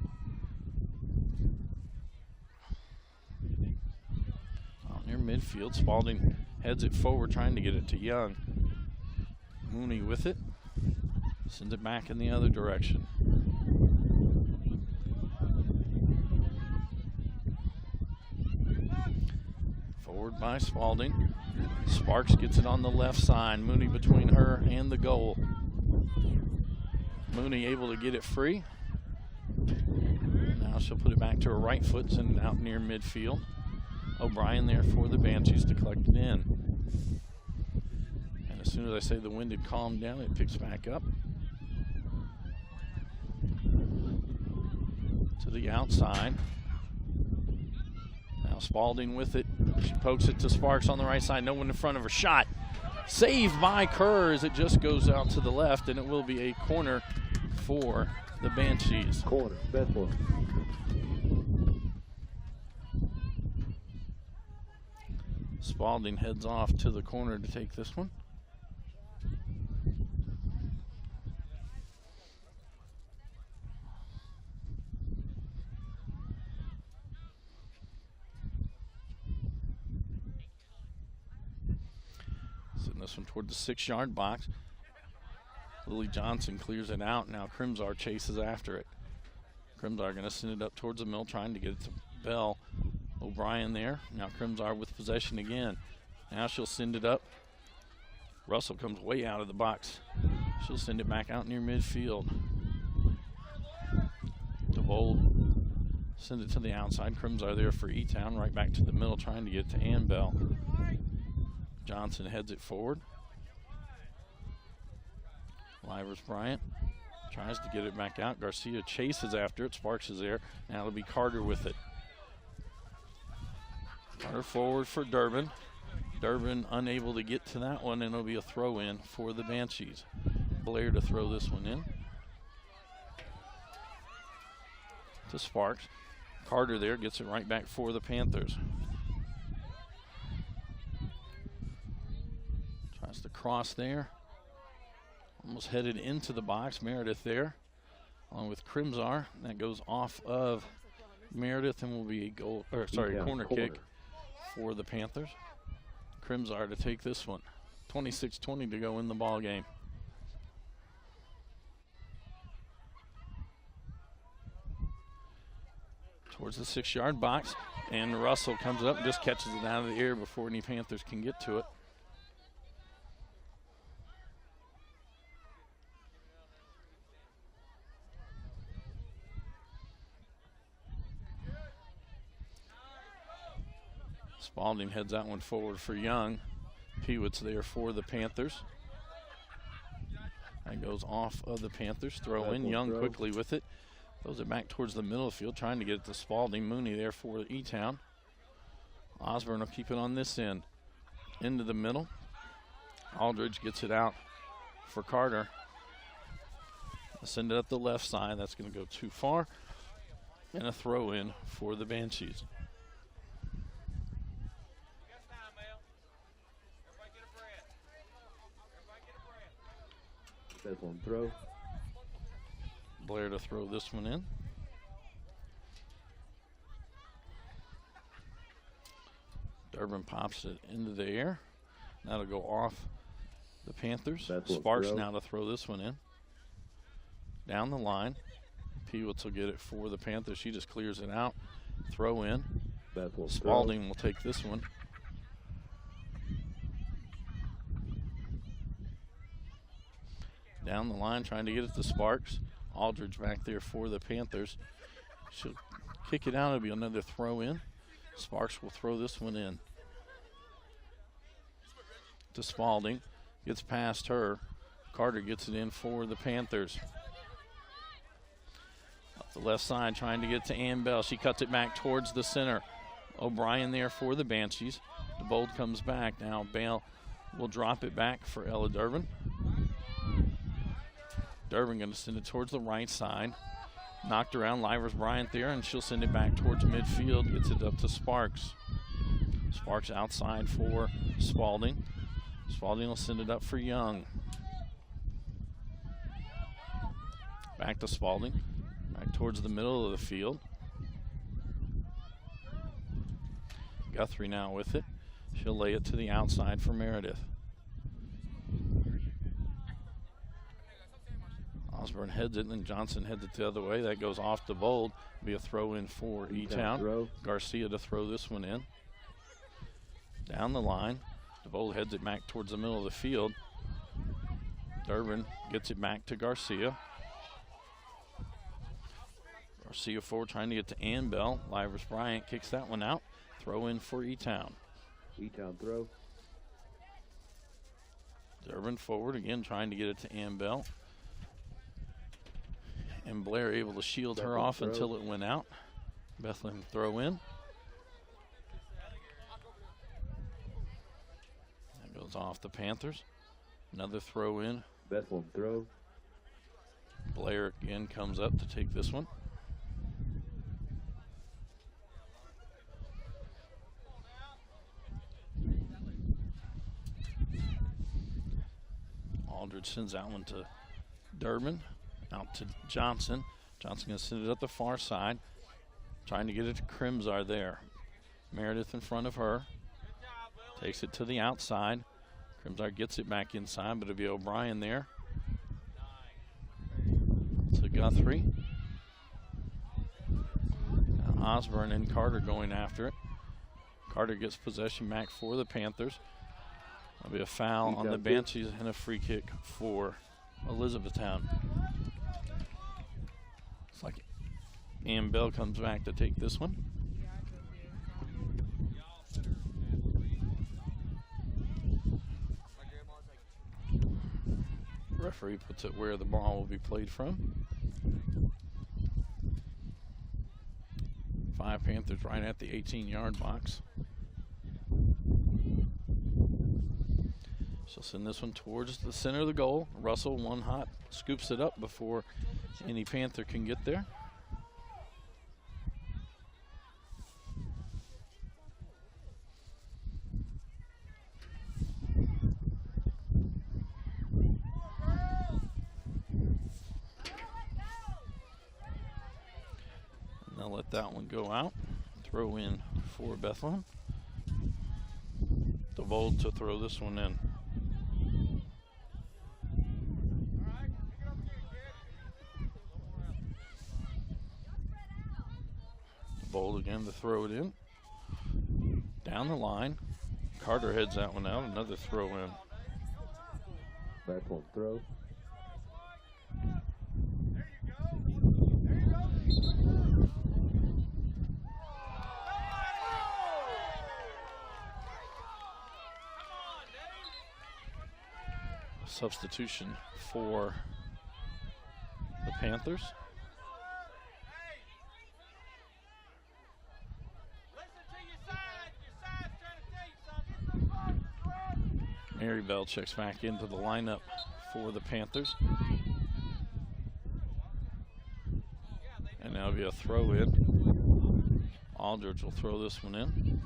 Near midfield, Spalding heads it forward, trying to get it to Young. Mooney with it. Sends it back in the other direction. Forward by Spalding. Sparks gets it on the left side. Mooney between her and the goal. Mooney able to get it free. Now she'll put it back to her right foot, send it out near midfield. O'Brien there for the Banshees to collect it in. And as soon as I say the wind had calmed down, it picks back up. To the outside. Now Spalding with it. She pokes it to Sparks on the right side. No one in front of her. Shot. Saved by Kerr as it just goes out to the left, and it will be a corner for the Banshees. Corner, Bethlehem. Spalding heads off to the corner to take this one. Sending this one toward the 6-yard box. Lily Johnson clears it out. Now Crimsar chases after it. Crimsar going to send it up towards the middle, trying to get it to Bell. O'Brien there. Now Crimsar with possession again. Now she'll send it up. Russell comes way out of the box. She'll send it back out near midfield. DeVold send it to the outside. Crimsar there for E-Town. Right back to the middle, trying to get it to Ann Bell. Johnson heads it forward. Livers Bryant tries to get it back out. Garcia chases after it. Sparks is there. Now it'll be Carter with it. Carter forward for Durbin. Durbin unable to get to that one, and it'll be a throw in for the Banshees. Blair to throw this one in. To Sparks. Carter there gets it right back for the Panthers. Tries to cross there. Almost headed into the box. Meredith there, along with Crimsar. That goes off of Meredith and will be a goal, or sorry, corner kick for the Panthers. Crimsar to take this one. 26-20 to go in the ball game. Towards the 6-yard box, and Russell comes up and just catches it out of the air before any Panthers can get to it. Spalding heads that one forward for Young. Peewitt's there for the Panthers. That goes off of the Panthers. Throw in. Young quickly with it. Throws it back towards the middle of the field, trying to get it to Spalding. Mooney there for E-Town. Osborne will keep it on this end. Into the middle. Aldridge gets it out for Carter. They'll send it up the left side. That's going to go too far. And a throw in for the Banshees. That's one throw. Blair to throw this one in. Durbin pops it into the air. That'll go off the Panthers. Sparks now to throw this one in. Down the line. Peewitz will get it for the Panthers. She just clears it out. Throw in. Spalding will take this one. Down the line, trying to get it to Sparks. Aldridge back there for the Panthers. She'll kick it out. It'll be another throw in. Sparks will throw this one in. To Spalding. Gets past her. Carter gets it in for the Panthers. Up the left side, trying to get to Ann Bell. She cuts it back towards the center. O'Brien there for the Banshees. DeBold comes back. Now Bale will drop it back for Ella Durbin. Durbin going to send it towards the right side. Knocked around Livers Bryant there, and she'll send it back towards midfield. Gets it up to Sparks. Sparks outside for Spalding. Spalding will send it up for Young. Back to Spalding. Back towards the middle of the field. Guthrie now with it. She'll lay it to the outside for Meredith. Osborne heads it, and then Johnson heads it the other way. That goes off the bold. Be a throw in for E-Town. Garcia to throw this one in. Down the line. DeVold heads it back towards the middle of the field. Durbin gets it back to Garcia. Garcia forward trying to get to Anbell. Livers Bryant kicks that one out. Throw in for E-Town. E-Town throw. Durbin forward again trying to get it to Anbell. And Blair able to shield her off until it went out. Bethlehem throw in. That goes off the Panthers. Another throw in. Bethlehem throw. Blair again comes up to take this one. Aldridge sends that one to Durbin. Out to Johnson. Johnson going to send it up the far side. Trying to get it to Crimzar there. Meredith in front of her. Takes it to the outside. Crimzar gets it back inside, but it'll be O'Brien there. To Guthrie. Now Osborne and Carter going after it. Carter gets possession back for the Panthers. There'll be a foul on the Banshees and a free kick for Elizabethtown. It's like Ann Bell comes back to take this one. Referee puts it where the ball will be played from. 5 Panthers right at the 18-yard box. She'll send this one towards the center of the goal. Russell, one hot, scoops it up before any Panther can get there. And they'll let that one go out. Throw in for Bethlehem. DeVold to throw this one in. DeVold again to throw it in. Down the line. Carter heads that one out. Another throw in. Bethlehem throw. Substitution for the Panthers. Mary Bell checks back into the lineup for the Panthers. And that'll be a throw in. Aldridge will throw this one in.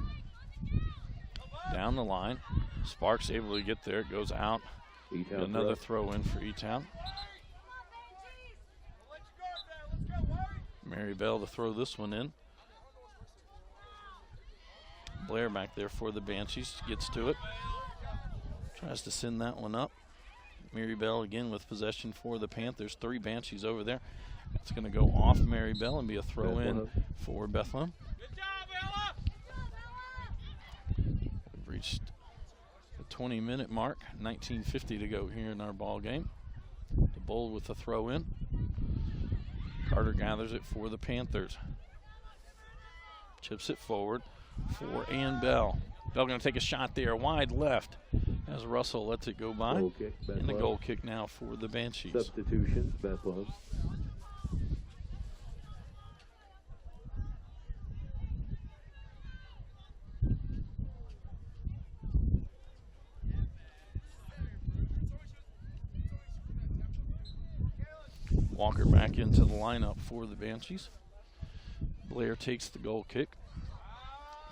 Down the line. Sparks able to get there. It goes out. Another throw in for E-Town. Mary Bell to throw this one in. Blair back there for the Banshees. Gets to it. Tries to send that one up. Mary Bell again with possession for the Panthers. 3 Banshees over there. That's going to go off Mary Bell and be a throw in for Bethlehem. Good job, Ella! We've reached the 20-minute mark. 19:50 to go here in our ball game. The Bull with the throw in. Carter gathers it for the Panthers. Chips it forward for Ann Bell. Bell going to take a shot there, wide left, as Russell lets it go by. Goal kick, and the goal kick now for the Banshees. Substitution, Bethlehem. Walker back into the lineup for the Banshees. Blair takes the goal kick.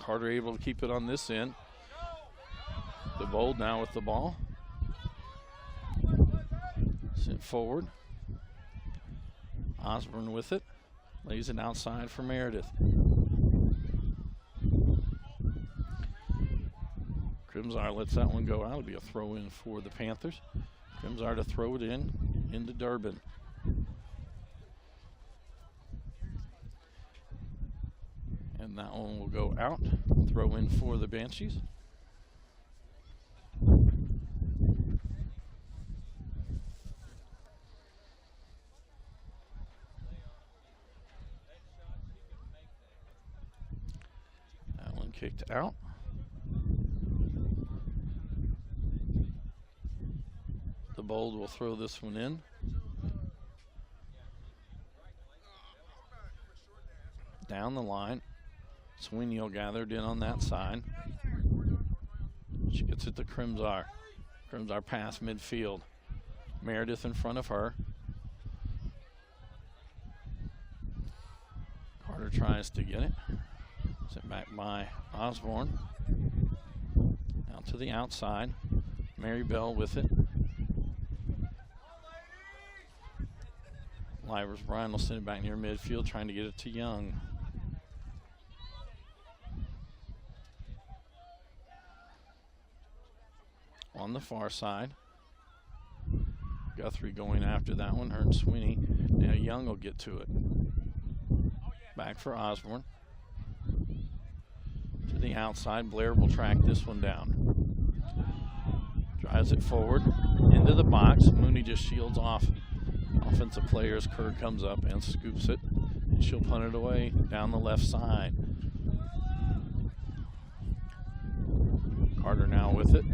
Carter able to keep it on this end. DeVold now with the ball. Sent forward. Osborne with it. Lays it outside for Meredith. Crimzar lets that one go out. It'll be a throw in for the Panthers. Crimzar to throw it in into Durbin. And that one will go out. Throw in for the Banshees. out. The Bold will throw this one in. Down the line. Sweeney gathered in on that side. She gets it to Crimsar. Crimsar pass midfield. Meredith in front of her. Carter tries to get it. Sent back by Osborne. Out to the outside. Mary Bell with it. Livers Bryan will send it back near midfield, trying to get it to Young. On the far side. Guthrie going after that one. Her and Sweeney. Now Young will get to it. Back for Osborne. To the outside. Blair will track this one down. Drives it forward. Into the box. Mooney just shields off offensive players. Kerr comes up and scoops it. And she'll punt it away down the left side. Carter now with it.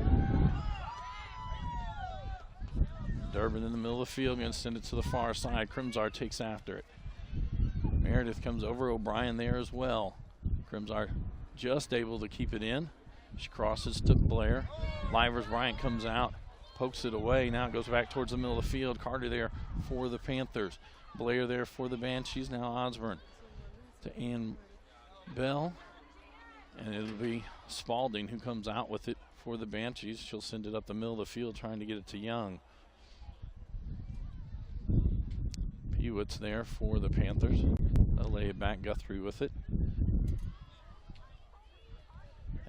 Durbin in the middle of the field, going to send it to the far side. Crimsar takes after it. Meredith comes over. O'Brien there as well. Crimsar just able to keep it in. She crosses to Blair. Livers Bryant comes out, pokes it away. Now it goes back towards the middle of the field. Carter there for the Panthers. Blair there for the Banshees. Now Osborne to Ann Bell. And it'll be Spalding who comes out with it for the Banshees. She'll send it up the middle of the field, trying to get it to Young. Hewitt's there for the Panthers. They'll lay it back. Guthrie with it.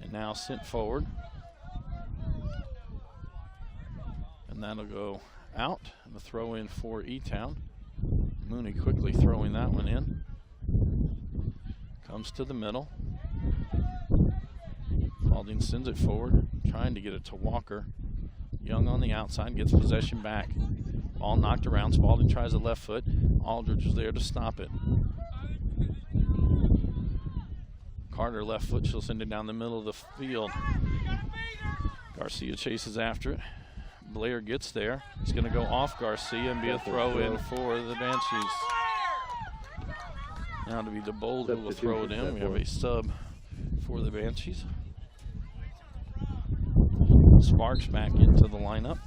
And now sent forward. And that'll go out. And the throw in for E-Town. Mooney quickly throwing that one in. Comes to the middle. Spalding sends it forward, trying to get it to Walker. Young on the outside, gets possession back. Ball knocked around. Spalding tries the left foot. Aldridge is there to stop it. Carter left foot. She'll send it down the middle of the field. Garcia chases after it. Blair gets there. It's going to go off Garcia and be a throw in for the Banshees. Now to be the Bold who will throw it in. We have a sub for the Banshees. Sparks back into the lineup.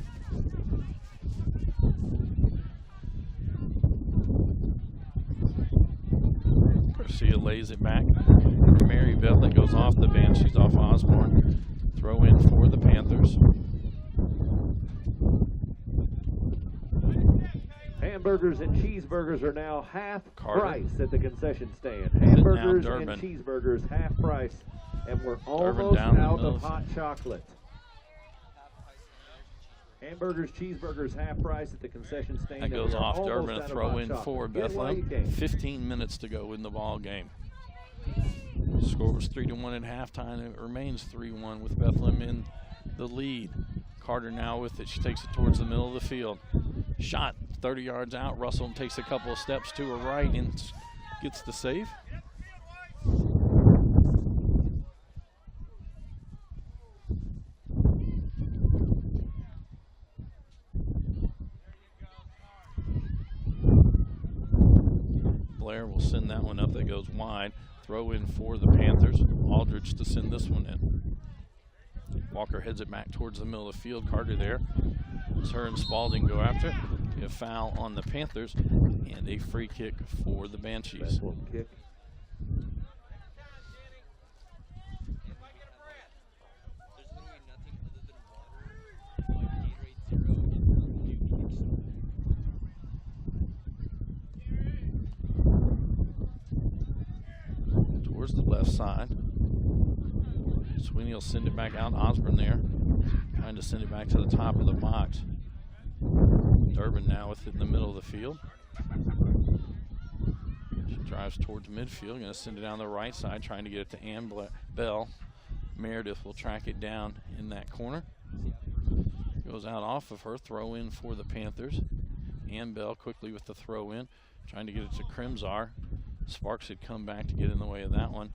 Garcia lays it back for Mary Bell. That goes off the Banshees, off Osborne. Throw in for the Panthers. Hamburgers and cheeseburgers are now half Carter. price at the concession stand. Hamburgers and Durbin. cheeseburgers half price. And we're Durbin almost down the out middle. of hot chocolate. Hamburgers, cheeseburgers half price at the concession stand. That and goes we are off. almost Durbin, out a of throw hot in chocolate. for Get while you Bethlehem. can. 15 minutes to go in the ball game. Score was 3-1 at halftime. It remains 3-1 with Bethlehem in the lead. Carter now with it. She takes it towards the middle of the field. Shot 30 yards out. Russell takes a couple of steps to her right and gets the save. Blair will send that one up. That goes wide. Throw in for the Panthers. Aldridge to send this one in. Walker heads it back towards the middle of the field. Carter there. As her and Spalding go after it. A foul on the Panthers and a free kick for the Banshees. Bethlehem kick. Towards the left side. Sweeney will send it back out. Osborne there. Trying to send it back to the top of the box. Durbin now with it in the middle of the field. She drives towards midfield. Going to send it down the right side. Trying to get it to Ann Bell. Meredith will track it down in that corner. Goes out off of her. Throw in for the Panthers. Ann Bell quickly with the throw in. Trying to get it to Crimsar. Sparks had come back to get in the way of that one.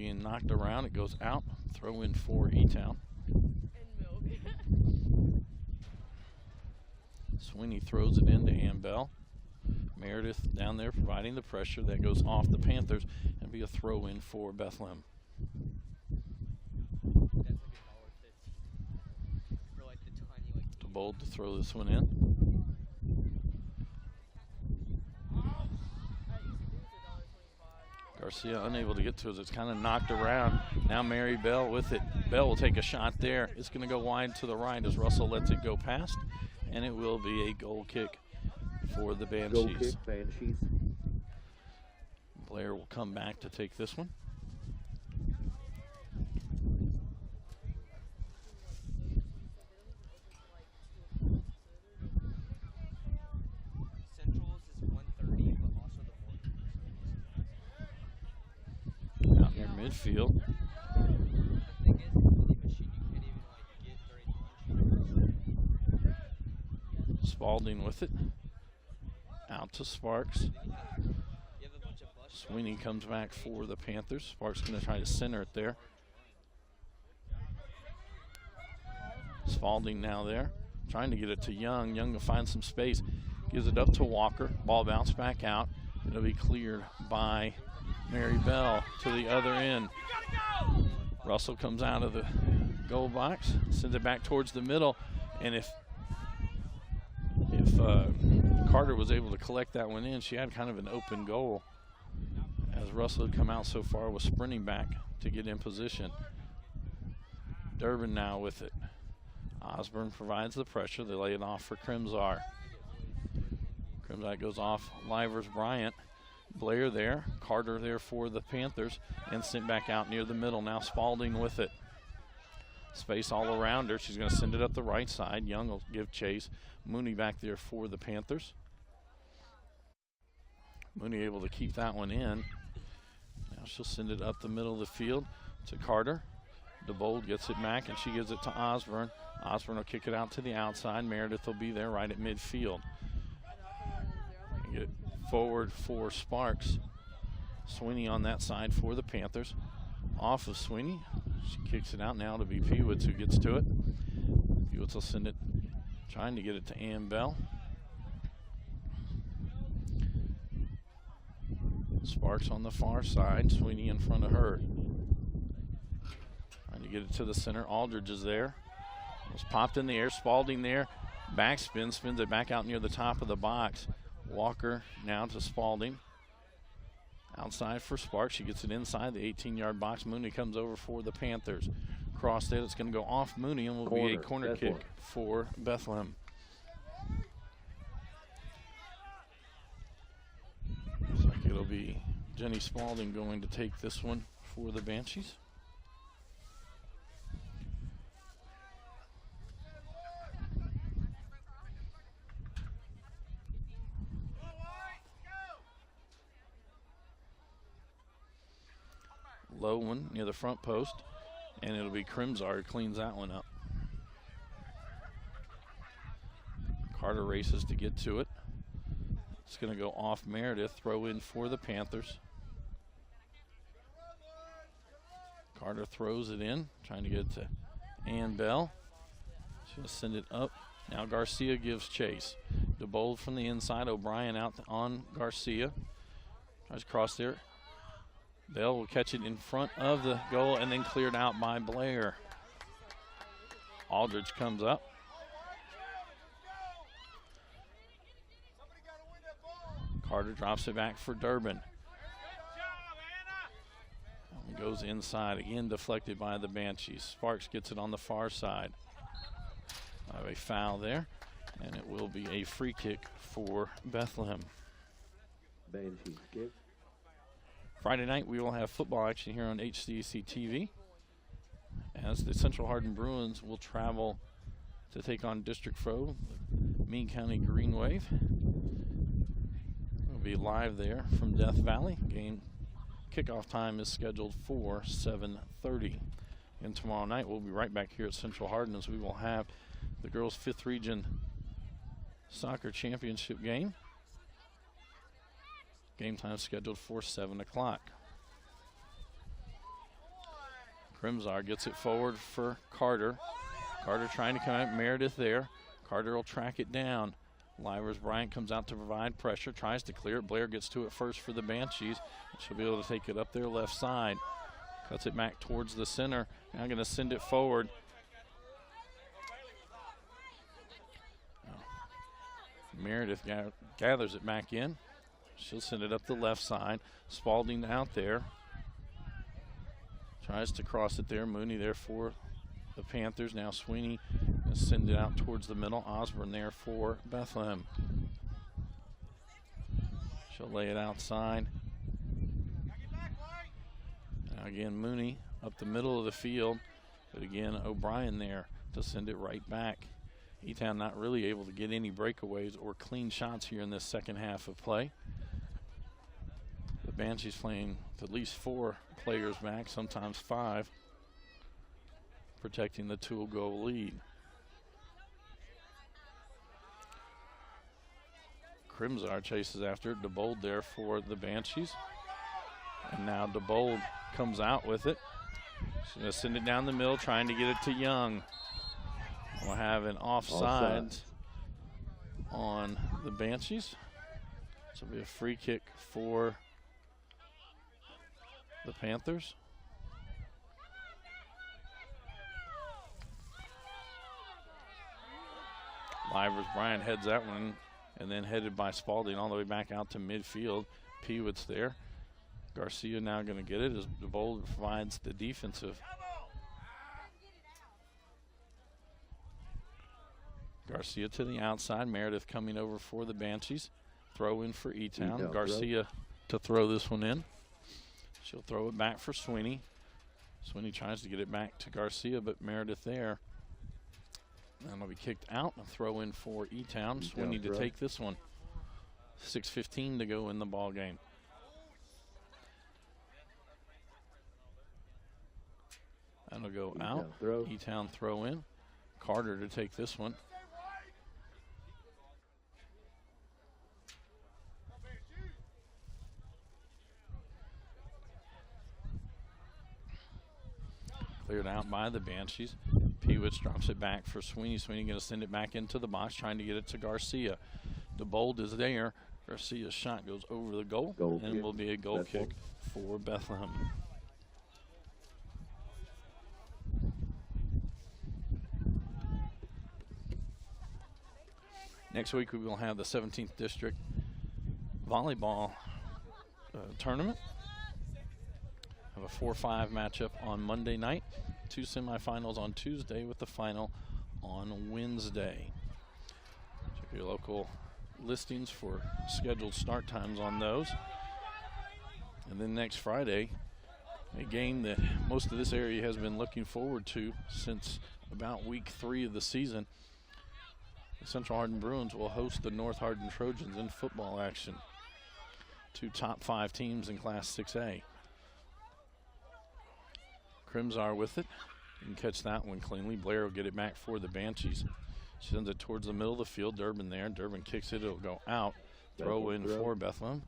being knocked around. It goes out. Throw in for E-Town. Sweeney throws it into Ambell. Meredith down there providing the pressure. That goes off the Panthers and be a throw in for Bethlehem. DeBold to throw this one in. Garcia unable to get to it. It's kind of knocked around. Now Mary Bell with it. Bell will take a shot there. It's going to go wide to the right as Russell lets it go past. And it will be a goal kick for the Banshees. Goal kick, Banshees. Blair will come back to take this one. Central's is 130, but also the morning. Out near midfield. The thing is, the machine you can't even get during lunch. Spalding with it. Out to Sparks. You have a bunch of bus Sweeney comes back for the Panthers. Sparks going to try to center it there. Spalding now there. Trying to get it to Young. Young will find some space. Gives it up to Walker. Ball bounced back out. It'll be cleared by Mary Bell to the other end. Russell comes out of the goal box. Sends it back towards the middle. And if Carter was able to collect that one in, she had kind of an open goal as Russell had come out so far, was sprinting back to get in position. Durbin now with it. Osborne provides the pressure. They lay it off for Crimsar. Crimsar goes off Livers Bryant. Blair there. Carter there for the Panthers and sent back out near the middle. Now Spalding with it. Space all around her. She's going to send it up the right side. Young will give chase. Mooney back there for the Panthers. Mooney able to keep that one in. Now she'll send it up the middle of the field to Carter. DeBold gets it back and she gives it to Osborne. Osborne will kick it out to the outside. Meredith will be there right at midfield. And get it forward for Sparks. Sweeney on that side for the Panthers. Off of Sweeney. She kicks it out now to be Pewitz who gets to it. Pewitz will send it, trying to get it to Ann Bell. Sparks on the far side. Sweeney in front of her. Trying to get it to the center. Aldridge is there. It was popped in the air. Spalding there. Backspin. Spins it back out near the top of the box. Walker now to Spalding. Outside for Sparks. She gets it inside the 18-yard box. Mooney comes over for the Panthers. Crossed it. It's going to go off Mooney and will be a corner kick for Bethlehem. Looks like it'll be Jenny Spalding going to take this one for the Banshees. Low one near the front post, and it'll be Crimsar who cleans that one up. Carter races to get to it. It's going to go off Meredith, throw in for the Panthers. Carter throws it in, trying to get it to Ann Bell. She'll send it up. Now Garcia gives chase. DeBold from the inside, O'Brien out on Garcia. Tries to cross there. Bell will catch it in front of the goal and then cleared out by Blair. Aldridge comes up. Carter drops it back for Durbin. And goes inside, again deflected by the Banshees. Sparks gets it on the far side. A foul there, and it will be a free kick for Bethlehem. Banshees kick. Friday night we will have football action here on HCEC-TV as the Central Hardin Bruins will travel to take on District Foe, Meade County Green Wave. We'll be live there from Death Valley. Game kickoff time is scheduled for 7:30. And tomorrow night we'll be right back here at Central Hardin as we will have the girls' 5th Region Soccer Championship game. Game time scheduled for 7 o'clock. Crimsar gets it forward for Carter. Carter trying to come out. Meredith there. Carter will track it down. Livers Bryant comes out to provide pressure, tries to clear it. Blair gets to it first for the Banshees. She'll be able to take it up their left side. Cuts it back towards the center. Now going to send it forward. Meredith gathers it back in. She'll send it up the left side. Spalding out there. Tries to cross it there. Mooney there for the Panthers. Now Sweeney will send it out towards the middle. Osborne there for Bethlehem. She'll lay it outside. Now again, Mooney up the middle of the field. But again, O'Brien there to send it right back. E-Town not really able to get any breakaways or clean shots here in this second half of play. The Banshees playing with at least 4 players back, sometimes 5, protecting the 2-goal lead. Crimsar chases after it. DeBold there for the Banshees. And now DeBold comes out with it. She's going to send it down the middle, trying to get it to Young. We'll have an offside on the Banshees. This will be a free kick for the Panthers. Livers Bryant heads that one, and then headed by Spalding all the way back out to midfield. Peewit's there. Garcia now going to get it as DeBold provides the defensive. Garcia to the outside. Meredith coming over for the Banshees. Throw in for E-Town. Garcia to throw this one in. She'll throw it back for Sweeney. Sweeney tries to get it back to Garcia, but Meredith there. And it'll be kicked out. A throw in for E-Town. Sweeney to take this one. 6:15 to go in the ball game. That'll go out. E-Town throw in. Carter to take this one. Cleared out by the Banshees. Peewitz drops it back for Sweeney. Sweeney going to send it back into the box, trying to get it to Garcia. DeBold is there. Garcia's shot goes over the goal and will be a goal kick for Bethlehem. Next week we will have the 17th District Volleyball Tournament. Have a 4-5 matchup on Monday night. 2 semifinals on Tuesday with the final on Wednesday. Check your local listings for scheduled start times on those. And then next Friday, a game that most of this area has been looking forward to since about week 3 of the season. The Central Hardin Bruins will host the North Hardin Trojans in football action. 2 top 5 teams in Class 6A. Crimsar with it. You can catch that one cleanly. Blair will get it back for the Banshees. She sends it towards the middle of the field. Durbin there. Durbin kicks it. It'll go out. Throw in for Bethlehem.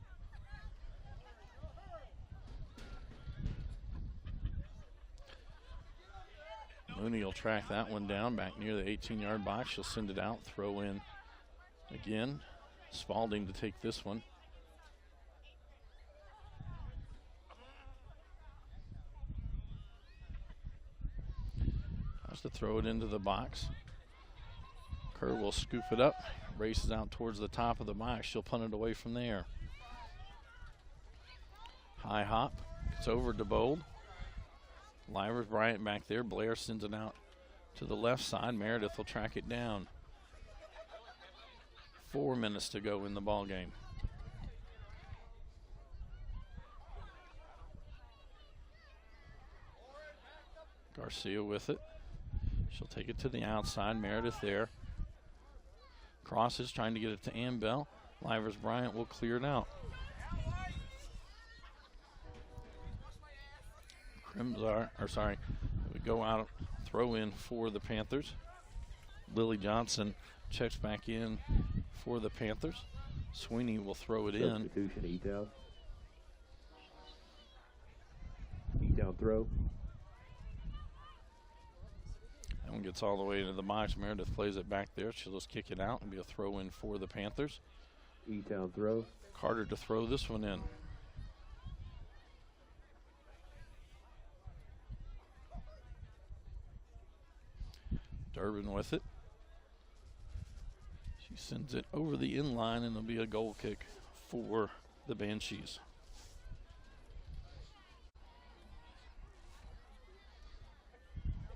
Mooney will track that one down back near the 18-yard box. She'll send it out. Throw in again. Spalding to take this one. To throw it into the box. Kerr will scoop it up, races out towards the top of the box. She'll punt it away from there. High hop, it's over to DeBold. Livers Bryant back there. Blair sends it out to the left side. Meredith will track it down. 4 minutes to go in the ball game. Garcia with it. She'll take it to the outside. Meredith there. Crosses, trying to get it to Ambell. Livers Bryant will clear it out. We go out, throw in for the Panthers. Lily Johnson checks back in for the Panthers. Sweeney will throw it in. Substitution, E-Town. E-Town throw. That one gets all the way into the box. Meredith plays it back there. She'll just kick it out and be a throw in for the Panthers. E-Town throw. Carter to throw this one in. Durbin with it. She sends it over the inline, and it'll be a goal kick for the Banshees.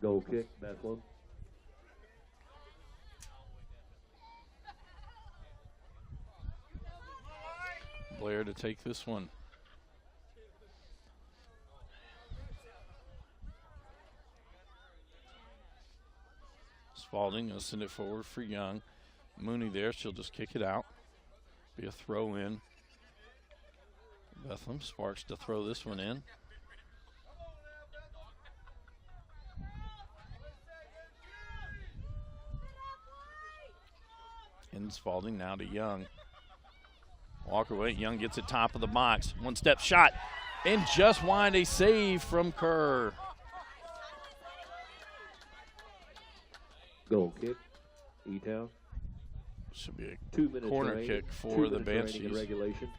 Goal kick, Bethlehem. Blair to take this one. Spalding will send it forward for Young. Mooney there, she'll just kick it out. Be a throw in. Bethlehem. Sparks to throw this one in. And Spalding now to Young. Walker away. Young gets it top of the box. One step shot. And just wide, a save from Kerr. Goal kick, E-Town. Should be a 2 minutes corner remaining. kick for the Banshees. In regulation.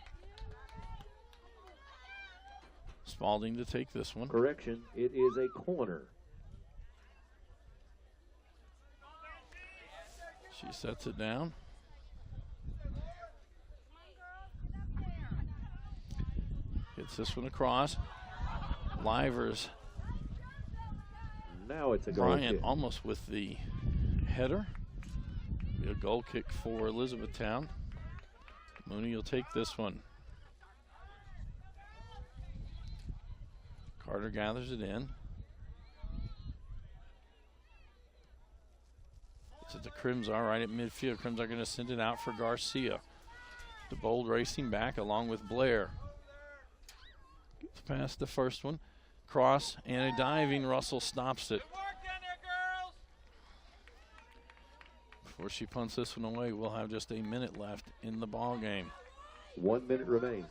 Spalding to take this one. Correction, it is a corner. She sets it down. Gets this one across. Livers. Now it's a goal Bryant kick. almost with the header. Be a goal kick for Elizabethtown. Mooney will take this one. Carter gathers it in. It's at the Crimsar right at midfield. Crimsar going to send it out for Garcia. DeBold racing back along with Blair. Gets past the first one. Cross and a diving. Russell stops it. Before she punts this one away, we'll have just a minute left in the ball game. 1 minute remains.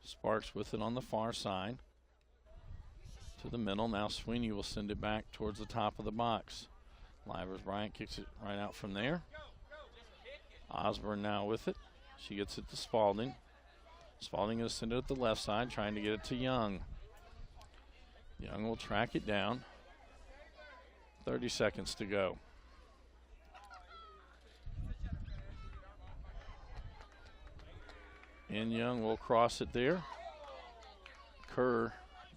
Sparks with it on the far side. To the middle. Now Sweeney will send it back towards the top of the box. Livers Bryant kicks it right out from there. Osborne now with it. She gets it to Spalding. Spalding going to send it at the left side, trying to get it to Young. Young will track it down. 30 seconds to go. And Young will cross it there. Kerr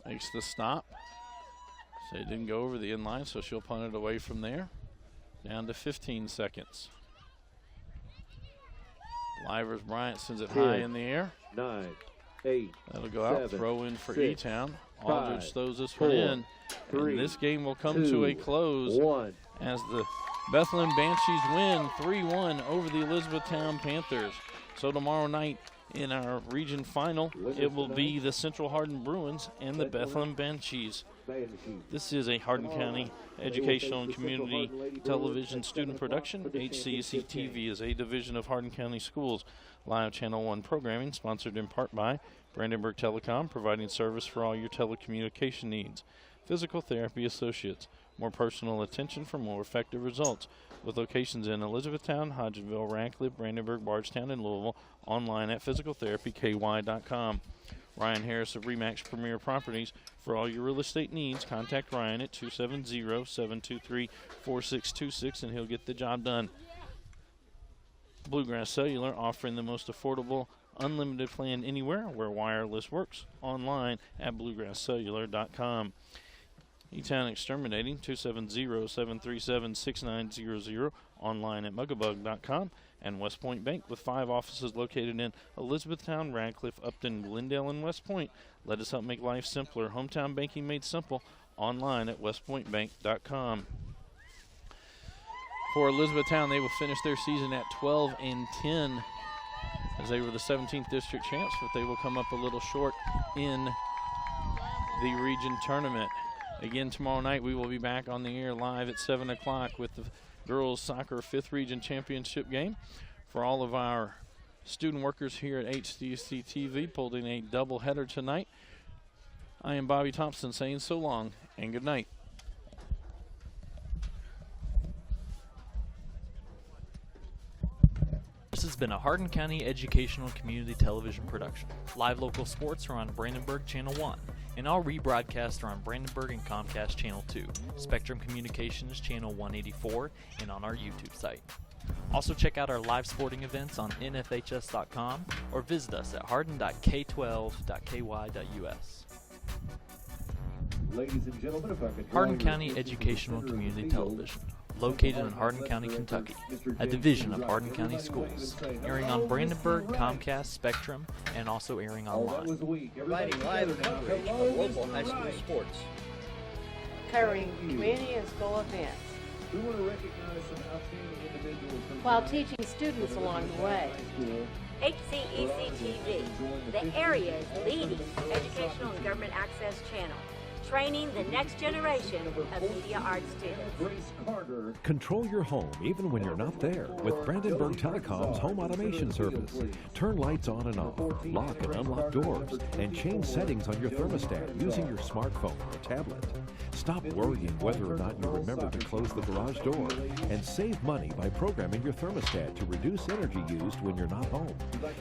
makes the stop. So it didn't go over the inline, so she'll punt it away from there. Down to 15 seconds. Livers Bryant sends it 10, high in the air. 9, 8. That'll go 7, out. Throw in for 6, E-Town. 5, Aldridge throws this 4, one in. 3, And this game will come 2, to a close 1. as the Bethlehem Banshees win 3-1 over the Elizabethtown Panthers. So tomorrow night in our region final, it will be the Central Hardin Bruins and the Bethlehem Banshees. This is a Hardin County Educational and Community Television student production. HCEC-TV is a division of Hardin County Schools. Live Channel 1 programming sponsored in part by Brandenburg Telecom, providing service for all your telecommunication needs. Physical Therapy Associates, more personal attention for more effective results. With locations in Elizabethtown, Hodgenville, Radcliffe, Brandenburg, Bardstown, and Louisville. Online at physicaltherapyky.com. Ryan Harris of Remax Premier Properties. For all your real estate needs, contact Ryan at 270-723-4626 and he'll get the job done. Bluegrass Cellular, offering the most affordable, unlimited plan anywhere where wireless works. Online at bluegrasscellular.com. E-Town Exterminating, 270-737-6900. Online at mugabug.com. And West Point Bank, with 5 offices located in Elizabethtown, Radcliffe, Upton, Glendale, and West Point. Let us help make life simpler. Hometown banking made simple. Online at westpointbank.com. For Elizabethtown, they will finish their season at 12-10 as they were the 17th district champs, but they will come up a little short in the region tournament. Again, tomorrow night we will be back on the air live at 7 o'clock with the girls soccer 5th region championship game. For all of our student workers here at HCEC-TV, pulled in a doubleheader tonight. I am Bobby Thompson saying so long and good night. This has been a Hardin County Educational Community Television production. Live local sports are on Brandenburg Channel 1, and all rebroadcasts are on Brandenburg and Comcast Channel 2, Spectrum Communications Channel 184, and on our YouTube site. Also check out our live sporting events on nfhs.com or visit us at hardin.k12.ky.us. Ladies and gentlemen, if I could Hardin County Educational Community Television, located in Hardin County, Kentucky, a division of Hardin County Schools, airing on Brandenburg, Comcast, Spectrum, and also airing online. Providing live coverage of local high school sports. Covering community and school events, We want to recognize some outstanding individuals while teaching students along the way. HCEC-TV, the area's leading educational and government access channel, training the next generation of media arts students. Control your home even when you're not there with Brandenburg Telecom's home automation service. Turn lights on and off, lock and unlock doors, and change settings on your thermostat using your smartphone or tablet. Stop worrying whether or not you remember to close the garage door, and save money by programming your thermostat to reduce energy used when you're not home.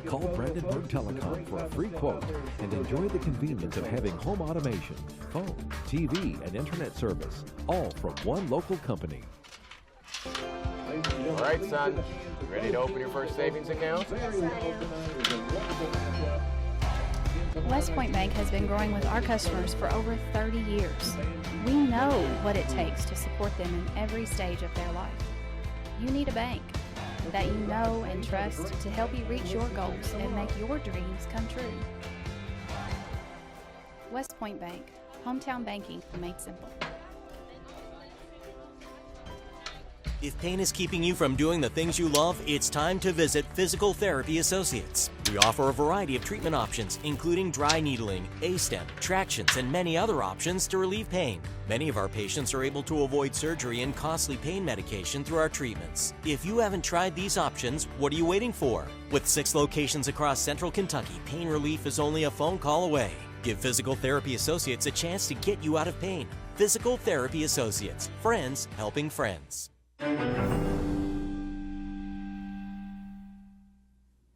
Call Brandenburg Telecom for a free quote and enjoy the convenience of having home automation, phone, TV, and internet service, all from one local company. All right, son. Ready to open your first savings account? West Point Bank has been growing with our customers for over 30 years. We know what it takes to support them in every stage of their life. You need a bank that you know and trust to help you reach your goals and make your dreams come true. West Point Bank, hometown banking made simple. If pain is keeping you from doing the things you love, it's time to visit Physical Therapy Associates. We offer a variety of treatment options, including dry needling, A-stem, tractions, and many other options to relieve pain. Many of our patients are able to avoid surgery and costly pain medication through our treatments. If you haven't tried these options, what are you waiting for? With 6 locations across central Kentucky, pain relief is only a phone call away. Give Physical Therapy Associates a chance to get you out of pain. Physical Therapy Associates. Friends helping friends.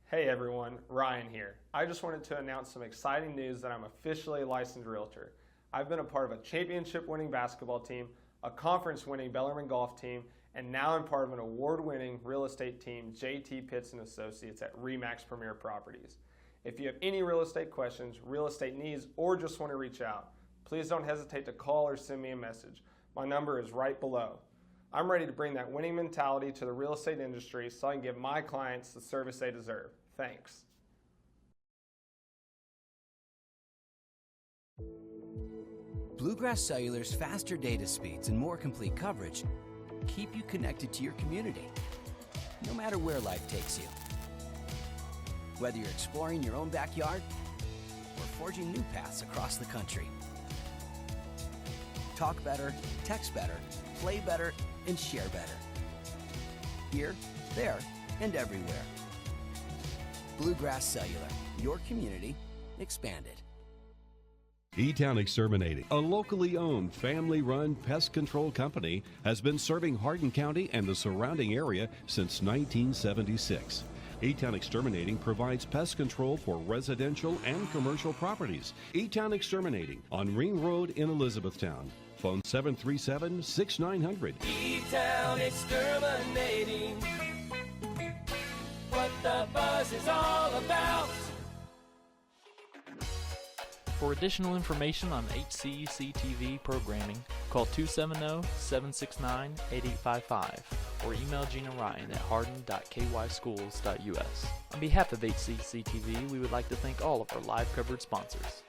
Hey everyone, Ryan here. I just wanted to announce some exciting news that I'm officially a licensed realtor. I've been a part of a championship-winning basketball team, a conference-winning Bellarmine golf team, and now I'm part of an award-winning real estate team, JT Pitts & Associates at RE/MAX Premier Properties. If you have any real estate questions, real estate needs, or just want to reach out, please don't hesitate to call or send me a message. My number is right below. I'm ready to bring that winning mentality to the real estate industry so I can give my clients the service they deserve. Thanks. Bluegrass Cellular's faster data speeds and more complete coverage keep you connected to your community, no matter where life takes you. Whether you're exploring your own backyard or forging new paths across the country. Talk better, text better, play better, and share better. Here, there, and everywhere. Bluegrass Cellular, your community expanded. E-Town Exterminating, a locally owned, family-run pest control company, has been serving Hardin County and the surrounding area since 1976. E-Town Exterminating provides pest control for residential and commercial properties. E-Town Exterminating on Ring Road in Elizabethtown. Phone 737-6900. E-Town Exterminating. What the buzz is all about. For additional information on HCEC-TV programming, call 270-769-8855 or email Gina Ryan at hardin.kyschools.us. On behalf of HCEC-TV, we would like to thank all of our live covered sponsors.